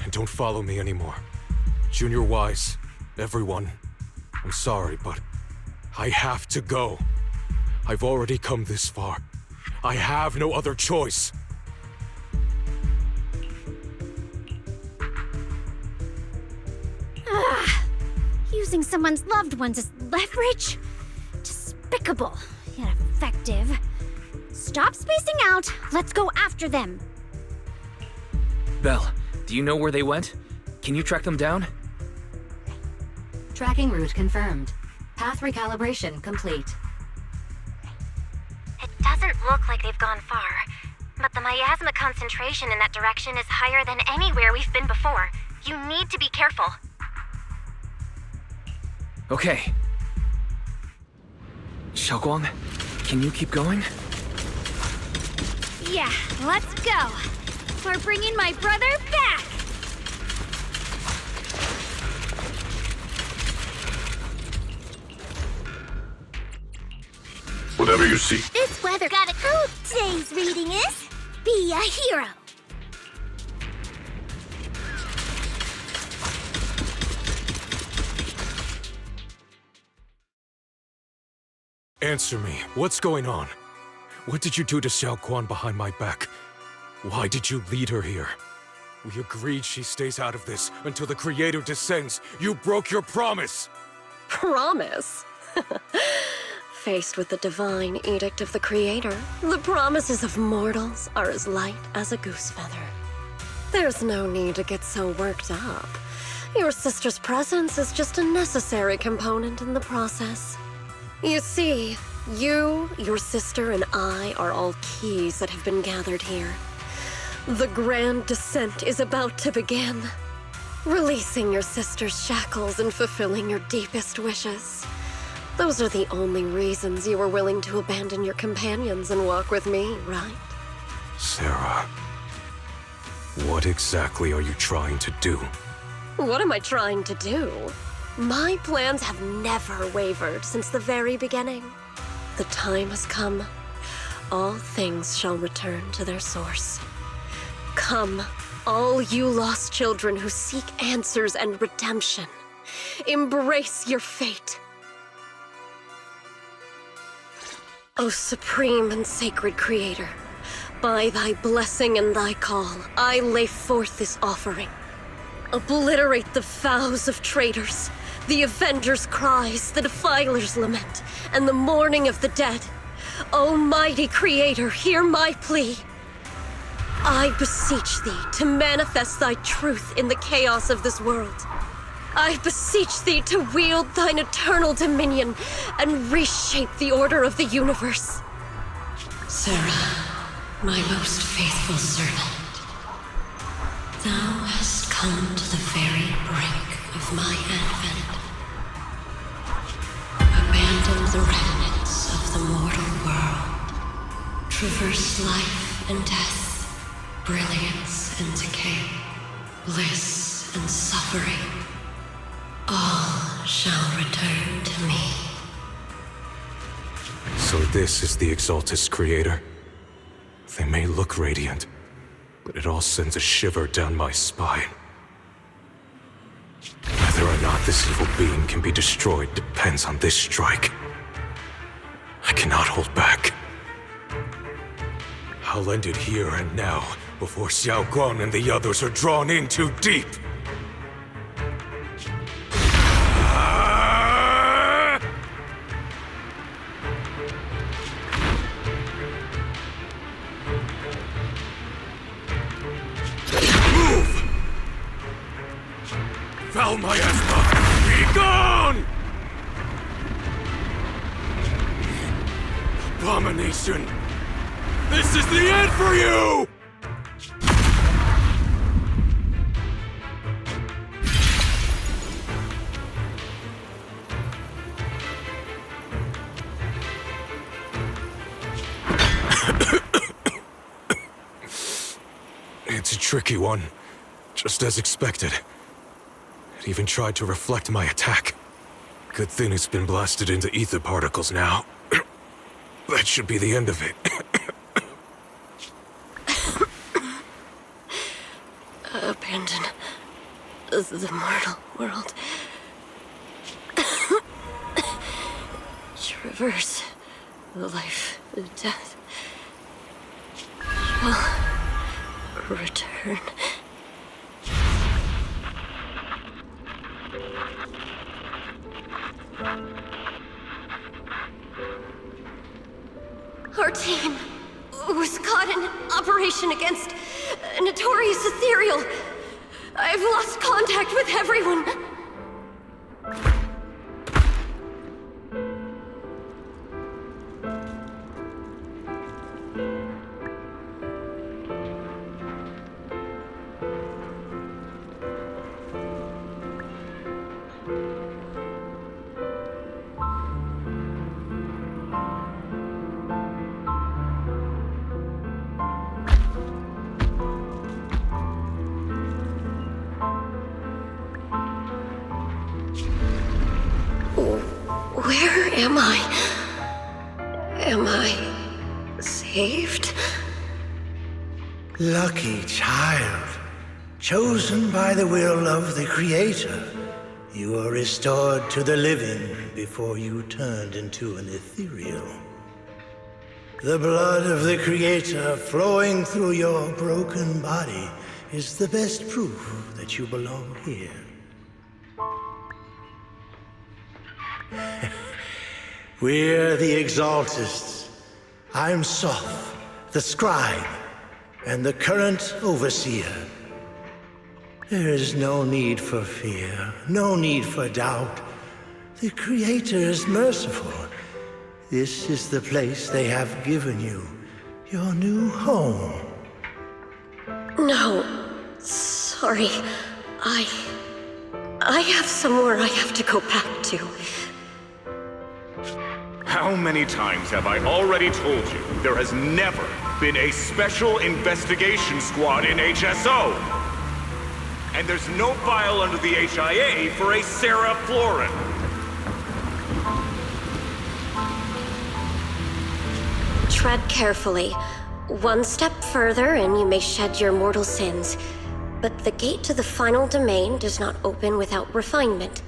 And don't follow me anymore. Junior Wise, everyone, I'm sorry, but I have to go. I've already come this far. I have no other choice. Using someone's loved ones as leverage? Despicable, yet effective. Stop spacing out. Let's go after them. Belle, do you know where they went? Can you track them down? Tracking route confirmed. Path recalibration complete. It doesn't look like they've gone far, but the miasma concentration in that direction is higher than anywhere we've been before. You need to be careful. Okay. Xiaoguang, can you keep going? Yeah, let's go. We're bringing my brother back. Whatever you see. This weather got a cool. Today's reading is Be a Hero. Answer me. What's going on? What did you do to Xiaoguang behind my back? Why did you lead her here? We agreed she stays out of this until the Creator descends. You broke your promise! Promise? Faced with the divine edict of the Creator, the promises of mortals are as light as a goose feather. There's no need to get so worked up. Your sister's presence is just a necessary component in the process. You see, you, your sister, and I are all keys that have been gathered here. The grand descent is about to begin. Releasing your sister's shackles and fulfilling your deepest wishes. Those are the only reasons you were willing to abandon your companions and walk with me, right? Sarah, what exactly are you trying to do? What am I trying to do? My plans have never wavered since the very beginning. The time has come. All things shall return to their source. Come, all you lost children who seek answers and redemption. Embrace your fate. O supreme and sacred creator, by thy blessing and thy call, I lay forth this offering. Obliterate the vows of traitors, the avengers' cries, the defilers' lament, and the mourning of the dead. Almighty Creator, hear my plea. I beseech thee to manifest thy truth in the chaos of this world. I beseech thee to wield thine eternal dominion and reshape the order of the universe. Sarah, my most faithful servant, thou hast come to the very brink of my advent. Abandon the remnants of the mortal world. Traverse life and death, brilliance and decay, bliss and suffering. All shall return to me. So this is the Exalted's creator. They may look radiant, but it all sends a shiver down my spine. Whether or not this evil being can be destroyed depends on this strike. I cannot hold back. I'll end it here and now, before Xiao Guang and the others are drawn in too deep. Foul miasma! Be gone! Abomination! This is the end for you! It's a tricky one, just as expected. It even tried to reflect my attack. Good thing it's been blasted into ether particles now. That should be the end of it. Abandon the mortal world. Traverse life and death. Shall return. Our team was caught in operation against a notorious ethereal. I've lost contact with everyone. Where am I? Am I saved? Lucky child, chosen by the will of the Creator, you were restored to the living before you turned into an ethereal. The blood of the Creator flowing through your broken body is the best proof that you belong here. We're the Exaltists. I'm Soph, the scribe, and the current overseer. There is no need for fear, no need for doubt. The Creator is merciful. This is the place they have given you, your new home. No, sorry. I have somewhere I have to go back to. How many times have I already told you there has never been a special investigation squad in HSO? And there's no file under the HIA for a Sarah Florin. Tread carefully. One step further and you may shed your mortal sins. But the gate to the final domain does not open without refinement.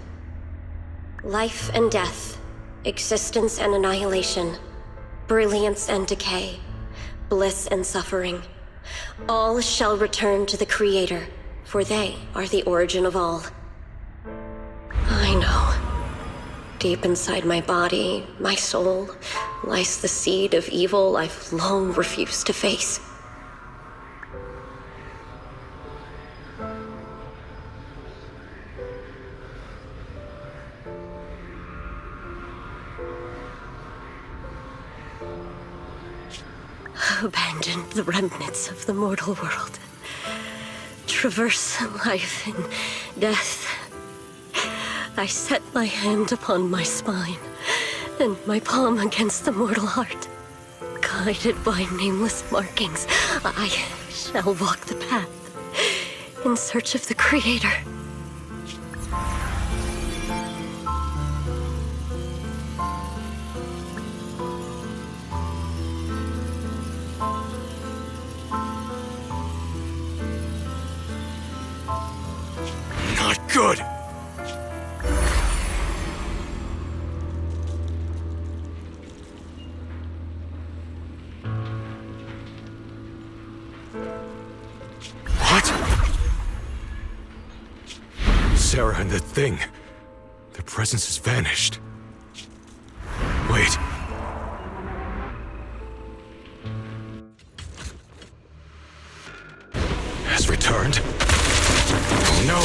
Life and death, existence and annihilation, brilliance and decay, bliss and suffering. All shall return to the Creator, for they are the origin of all. I know. Deep inside my body, my soul, lies the seed of evil I've long refused to face. Abandon the remnants of the mortal world. Traverse life and death. I set my hand upon my spine, and my palm against the mortal heart. Guided by nameless markings, I shall walk the path, in search of the Creator. Not good! What? Sarah and the thing. Their presence has vanished. Wait. Has returned? Oh no!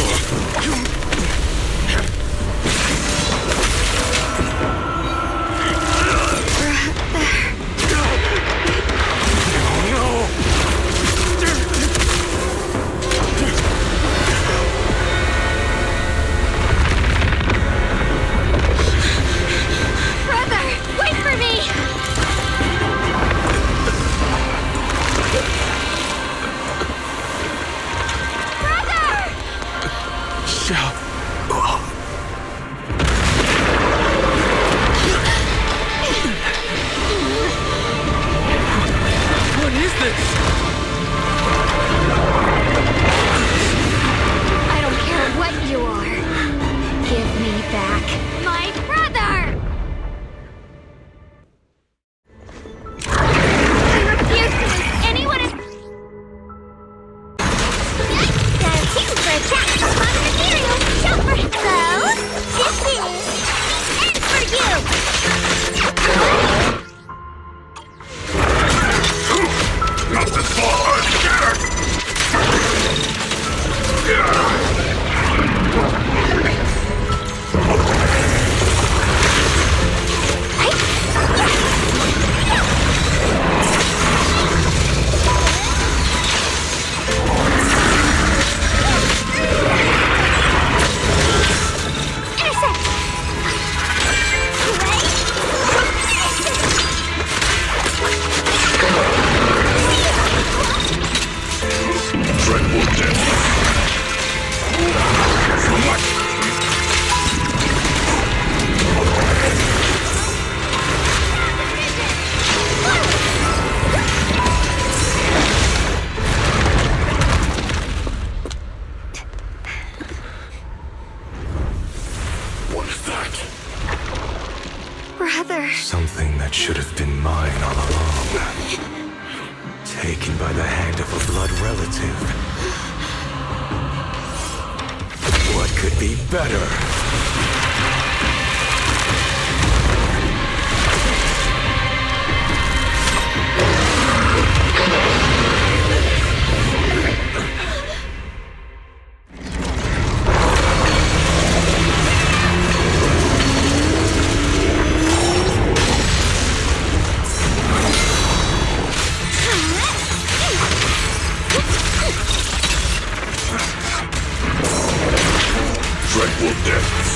Brother, wait for me! What is this? I don't care what you are. Give me back my brother! I refuse to lose anyone in... Got a ticket for a track of fun material. Jump for so. This is the end for you. Not this far! What is that? Brother. Something that should have been mine all along. Taken by the hand of a blood relative. What could be better? Tranquil depths.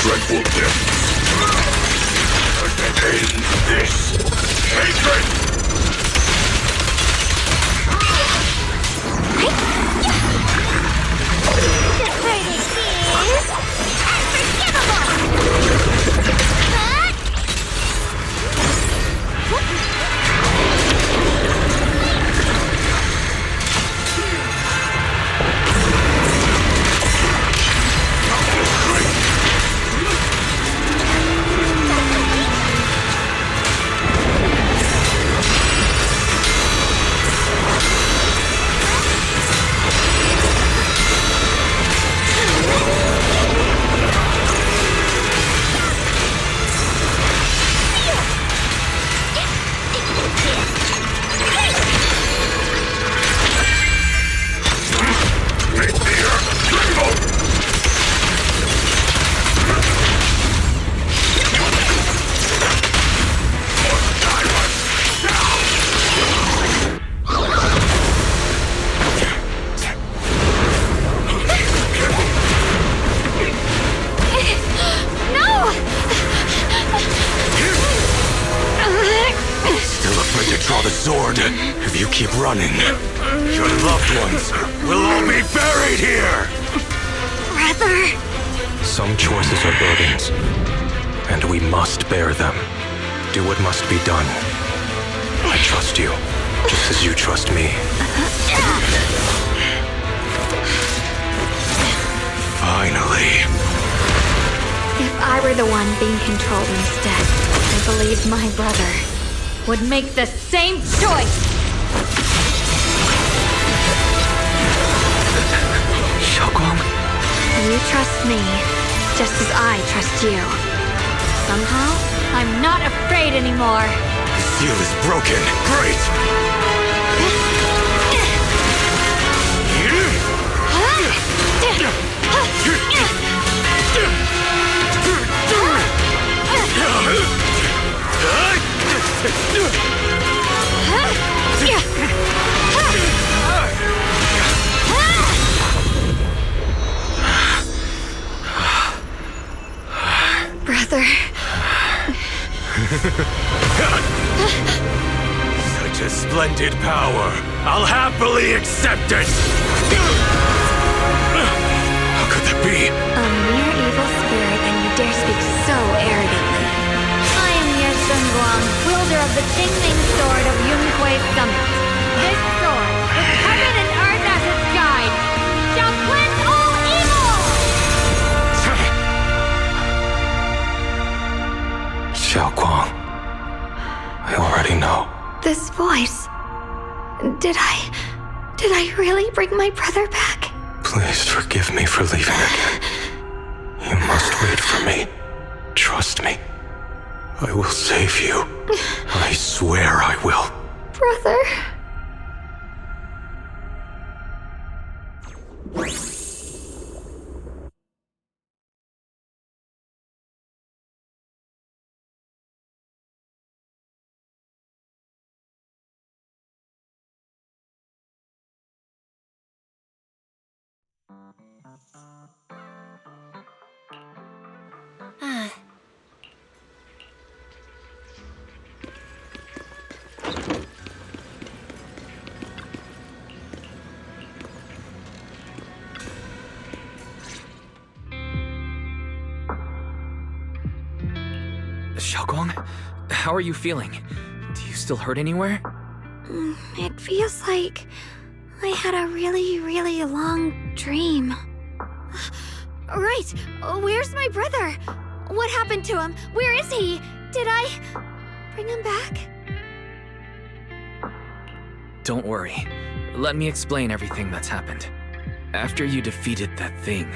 dreadful depths. End this hatred! The verdict is unforgivable! If you keep running, your loved ones will all be buried here! Brother! Some choices are burdens, and we must bear them. Do what must be done. I trust you, just as you trust me. Finally. If I were the one being controlled instead, I believe my brother would make the same choice! Xiaoguang? You trust me, just as I trust you. Somehow, I'm not afraid anymore. The seal is broken. Great! Brother. Such a splendid power. I'll happily accept it. How could that be? A mere evil spirit, and you dare speak so arrogantly. I am Ye Zhenguang, wielder of the Qingming Sword of Yunhui Summit. This sword, with heaven and earth as its guide, shall cleanse all evil! Xiaoguang, I already know. This voice... Did I really bring my brother back? Please forgive me for leaving again. You must wait for me. Trust me. I will save you. I swear I will. Brother... Xiaoguang, how are you feeling? Do you still hurt anywhere? It feels like I had a really, really long dream. Right! Where's my brother? What happened to him? Where is he? Did I bring him back? Don't worry. Let me explain everything that's happened. After you defeated that thing,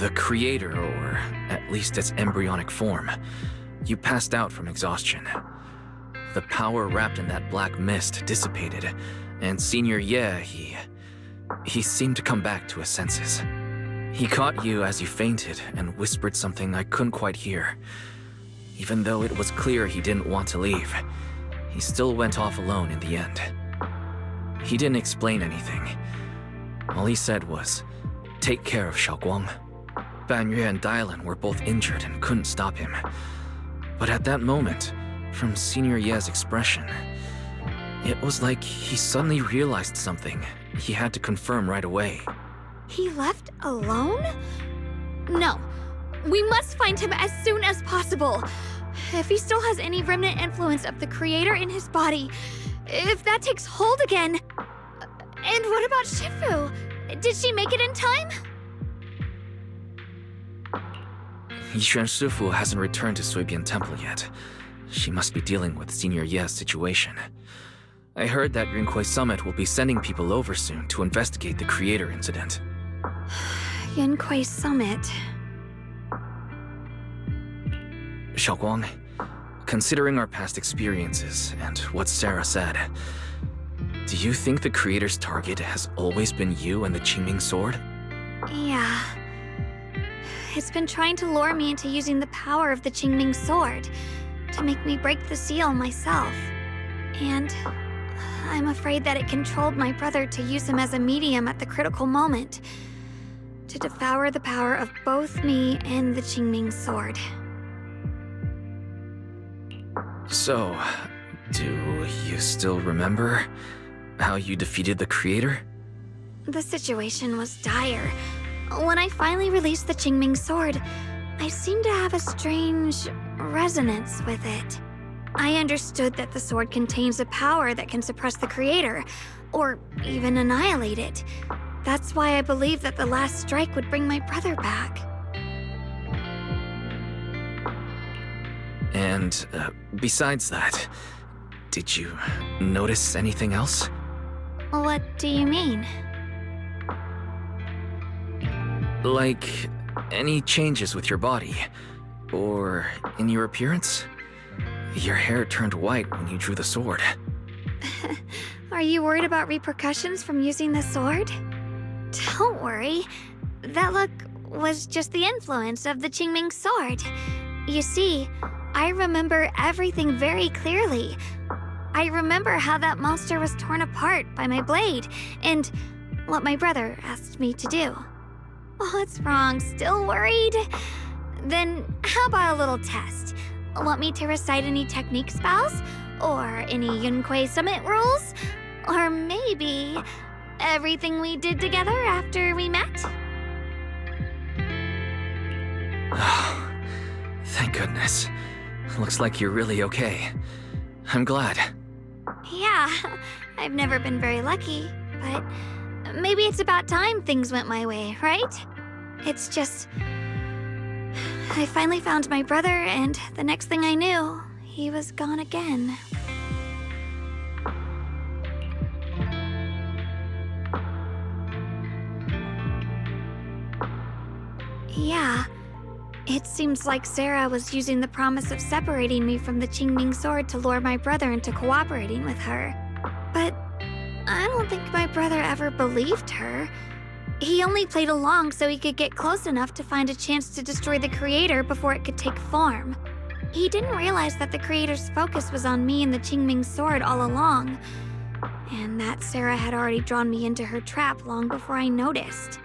the creator, or at least its embryonic form, you passed out from exhaustion. The power wrapped in that black mist dissipated, and Senior Ye, he seemed to come back to his senses. He caught you as you fainted and whispered something I couldn't quite hear. Even though it was clear he didn't want to leave, he still went off alone in the end. He didn't explain anything. All he said was, "Take care of Xiaoguang." Banyue and Dylan were both injured and couldn't stop him. But at that moment, from Senior Ye's expression, it was like he suddenly realized something he had to confirm right away. He left alone? No. We must find him as soon as possible. If he still has any remnant influence of the Creator in his body, if that takes hold again... And what about Shifu? Did she make it in time? Yixuan Shifu hasn't returned to Suibian Temple yet. She must be dealing with Senior Ye's situation. I heard that Yunhui Summit will be sending people over soon to investigate the Creator incident. Yunhui Summit. Xiaoguang, considering our past experiences and what Sarah said, do you think the Creator's target has always been you and the Qingming Sword? Yeah. It's been trying to lure me into using the power of the Qingming Sword to make me break the seal myself. And I'm afraid that it controlled my brother to use him as a medium at the critical moment, to devour the power of both me and the Qingming Sword. So, do you still remember how you defeated the Creator? The situation was dire. When I finally released the Qingming Sword, I seemed to have a strange resonance with it. I understood that the sword contains a power that can suppress the Creator, or even annihilate it. That's why I believed that the last strike would bring my brother back. And besides that, did you notice anything else? What do you mean? Like, any changes with your body? Or in your appearance? Your hair turned white when you drew the sword. Are you worried about repercussions from using the sword? Don't worry. That look was just the influence of the Qingming Sword. You see, I remember everything very clearly. I remember how that monster was torn apart by my blade, and what my brother asked me to do. What's wrong? Still worried? Then how about a little test? Want me to recite any technique spells? Or any Yunhui Summit rules? Or maybe everything we did together after we met? Oh, thank goodness. Looks like you're really okay. I'm glad. Yeah, I've never been very lucky, but maybe it's about time things went my way, right? It's just... I finally found my brother, and the next thing I knew, he was gone again. Yeah, it seems like Sarah was using the promise of separating me from the Qingming Sword to lure my brother into cooperating with her. But I don't think my brother ever believed her. He only played along so he could get close enough to find a chance to destroy the Creator before it could take form. He didn't realize that the Creator's focus was on me and the Qingming Sword all along, and that Sarah had already drawn me into her trap long before I noticed.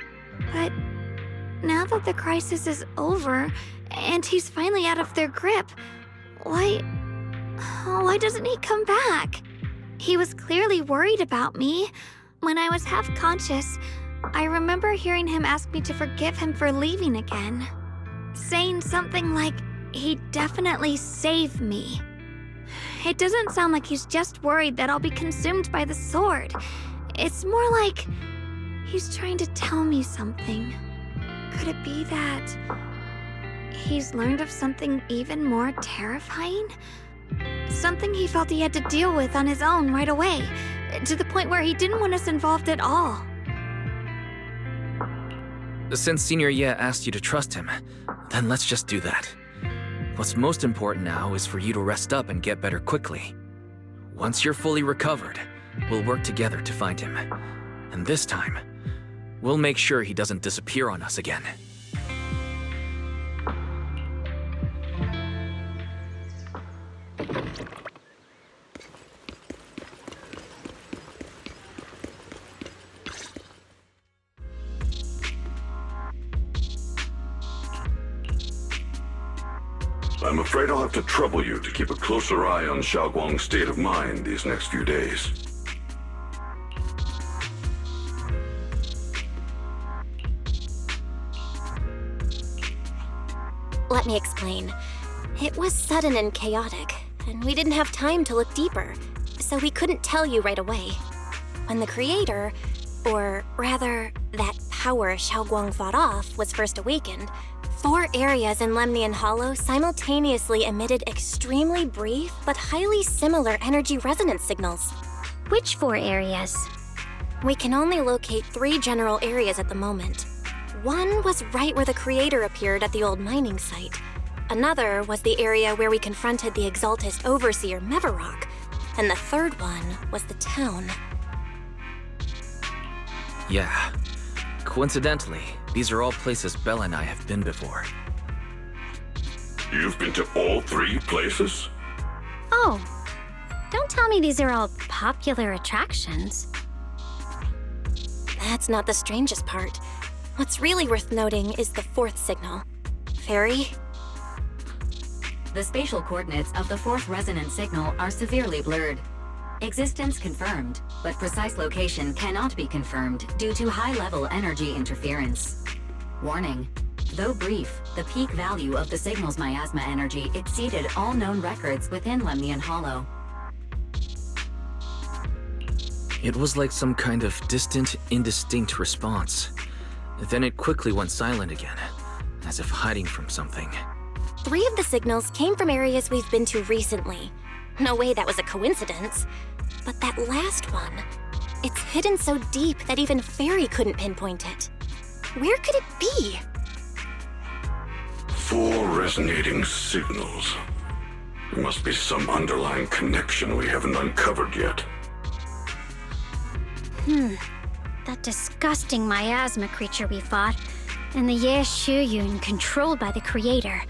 But now that the crisis is over, and he's finally out of their grip, why doesn't he come back? He was clearly worried about me. When I was half conscious, I remember hearing him ask me to forgive him for leaving again, saying something like he'd definitely save me. It doesn't sound like he's just worried that I'll be consumed by the sword. It's more like he's trying to tell me something. Could it be that he's learned of something even more terrifying? Something he felt he had to deal with on his own right away, to the point where he didn't want us involved at all. Since Senior Ye asked you to trust him, then let's just do that. What's most important now is for you to rest up and get better quickly. Once you're fully recovered, we'll work together to find him. And this time, we'll make sure he doesn't disappear on us again. I'm afraid I'll have to trouble you to keep a closer eye on Xiaoguang's state of mind these next few days. Let me explain. It was sudden and chaotic, and we didn't have time to look deeper, so we couldn't tell you right away. When the creator, or rather, that power Xiaoguang fought off, was first awakened, 4 areas in Lemnian Hollow simultaneously emitted extremely brief but highly similar energy resonance signals. Which 4 areas? We can only locate 3 general areas at the moment. One was right where the creator appeared at the old mining site. Another was the area where we confronted the Exaltist Overseer Mevarok. And the third one was the town. Yeah. Coincidentally, these are all places Bella and I have been before. You've been to all 3 places? Oh, don't tell me these are all popular attractions. That's not the strangest part. What's really worth noting is the 4th signal. Fairy? The spatial coordinates of the 4th resonance signal are severely blurred. Existence confirmed, but precise location cannot be confirmed due to high-level energy interference. Warning. Though brief, the peak value of the signal's miasma energy exceeded all known records within Lemnian Hollow. It was like some kind of distant, indistinct response. Then it quickly went silent again, as if hiding from something. 3 of the signals came from areas we've been to recently. No way that was a coincidence. But that last one, it's hidden so deep that even Fairy couldn't pinpoint it. Where could it be? 4 resonating signals. There must be some underlying connection we haven't uncovered yet. That disgusting miasma creature we fought, and the Ye Shuyun controlled by the Creator,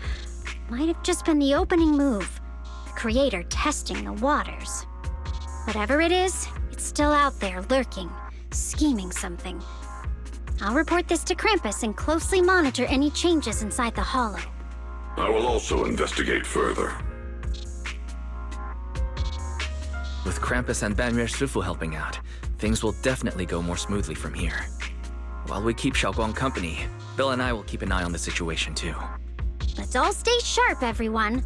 might have just been the opening move. The Creator testing the waters. Whatever it is, it's still out there lurking, scheming something. I'll report this to Krampus and closely monitor any changes inside the Hollow. I will also investigate further. With Krampus and Banmir Shifu helping out, things will definitely go more smoothly from here. While we keep Xiaoguang company, Bill and I will keep an eye on the situation too. Let's all stay sharp, everyone.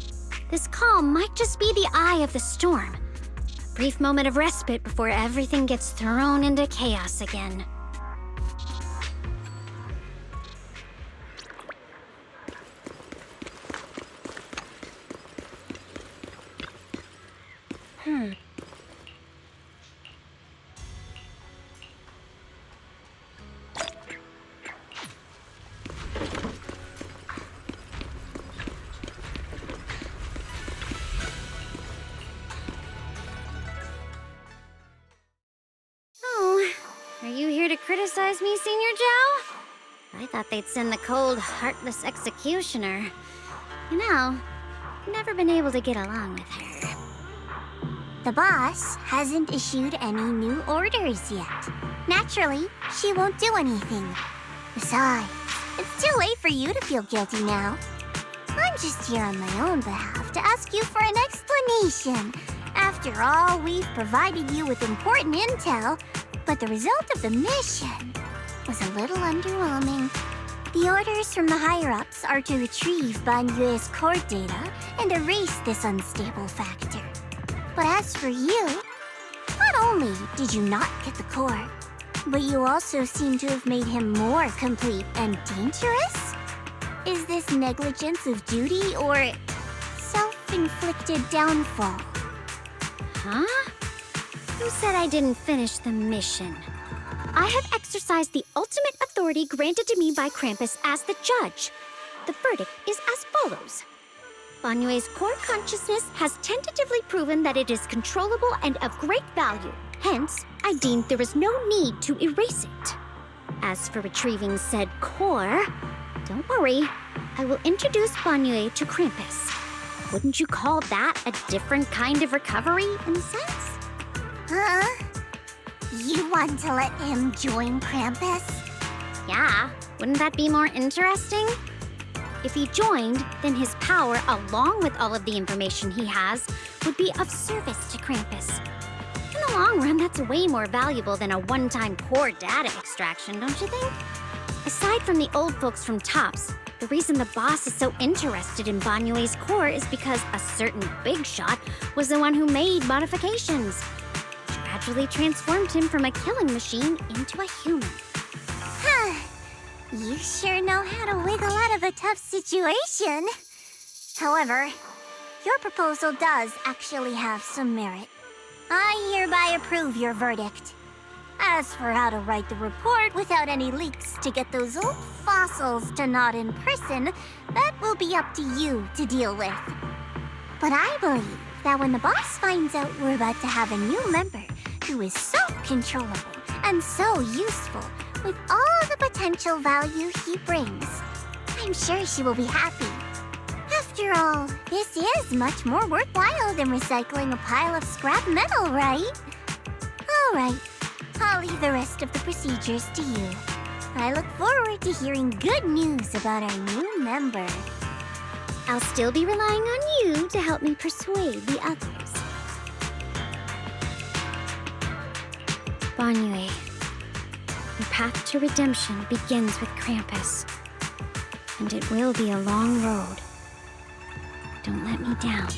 This calm might just be the eye of the storm. A brief moment of respite before everything gets thrown into chaos again. Criticize me, Senior Joe? I thought they'd send the cold, heartless executioner. You know, I've never been able to get along with her. The boss hasn't issued any new orders yet. Naturally, she won't do anything. Besides, it's too late for you to feel guilty now. I'm just here on my own behalf to ask you for an explanation. After all, we've provided you with important intel, but the result of the mission was a little underwhelming. The orders from the higher-ups are to retrieve Ban Yue's core data and erase this unstable factor. But as for you, not only did you not get the core, but you also seem to have made him more complete and dangerous? Is this negligence of duty or self-inflicted downfall? Huh? Who said I didn't finish the mission? I have exercised the ultimate authority granted to me by Krampus as the judge. The verdict is as follows. Ban Yue's core consciousness has tentatively proven that it is controllable and of great value. Hence, I deemed there is no need to erase it. As for retrieving said core, don't worry. I will introduce Ban Yue to Krampus. Wouldn't you call that a different kind of recovery, in a sense? Huh? You want to let him join Krampus? Yeah, wouldn't that be more interesting? If he joined, then his power, along with all of the information he has, would be of service to Krampus. In the long run, that's way more valuable than a one-time core data extraction, don't you think? Aside from the old folks from TOPS, the reason the boss is so interested in Banyue's core is because a certain big shot was the one who made modifications. Gradually transformed him from a killing machine into a human. You sure know how to wiggle out of a tough situation. However, your proposal does actually have some merit. I hereby approve your verdict. As for how to write the report without any leaks to get those old fossils to nod in person, that will be up to you to deal with. But I believe that when the boss finds out we're about to have a new member who is so controllable and so useful with all the potential value he brings, I'm sure she will be happy. After all, this is much more worthwhile than recycling a pile of scrap metal, right? All right. I'll leave the rest of the procedures to you. I look forward to hearing good news about our new member. I'll still be relying on you to help me persuade the others. Banyue, your path to redemption begins with Krampus. And it will be a long road. Don't let me down.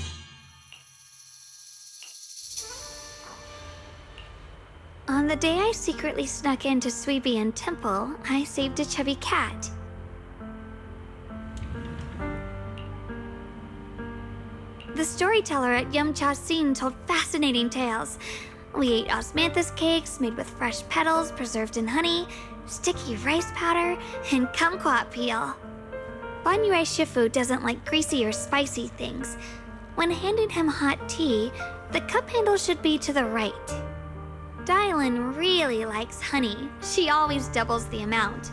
On the day I secretly snuck into Suibian Temple, I saved a chubby cat. The storyteller at Yumcha Scene told fascinating tales. We ate osmanthus cakes made with fresh petals preserved in honey, sticky rice powder, and kumquat peel. Banyue Shifu doesn't like greasy or spicy things. When handing him hot tea, the cup handle should be to the right. Dylan really likes honey. She always doubles the amount.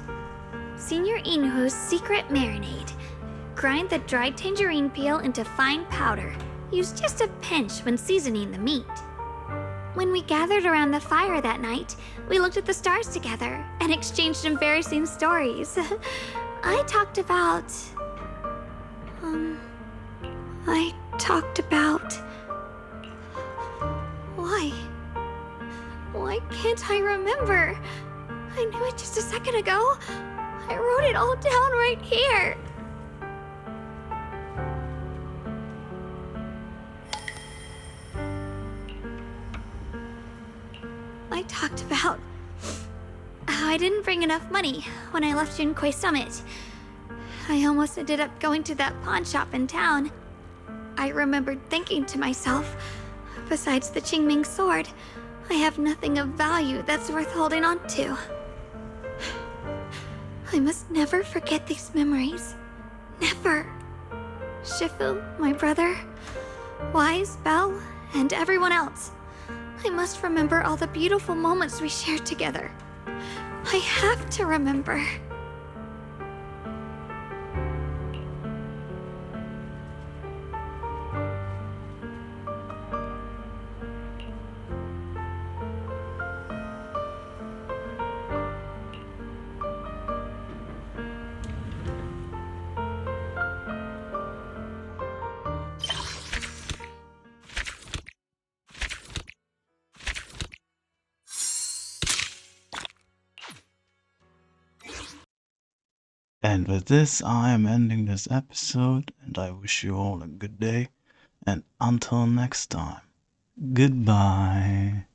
Senior Inhu's secret marinade. Grind the dried tangerine peel into fine powder. Use just a pinch when seasoning the meat. When we gathered around the fire that night, we looked at the stars together and exchanged embarrassing stories. I talked about... Why can't I remember? I knew it just a second ago. I wrote it all down right here. I talked about how I didn't bring enough money when I left Junkoi Summit. I almost ended up going to that pawn shop in town. I remembered thinking to myself, besides the Qingming sword, I have nothing of value that's worth holding on to. I must never forget these memories. Never. Shifu, my brother, Wise, Belle, and everyone else. I must remember all the beautiful moments we shared together. I have to remember. And with this, I am ending this episode, and I wish you all a good day, and until next time, goodbye.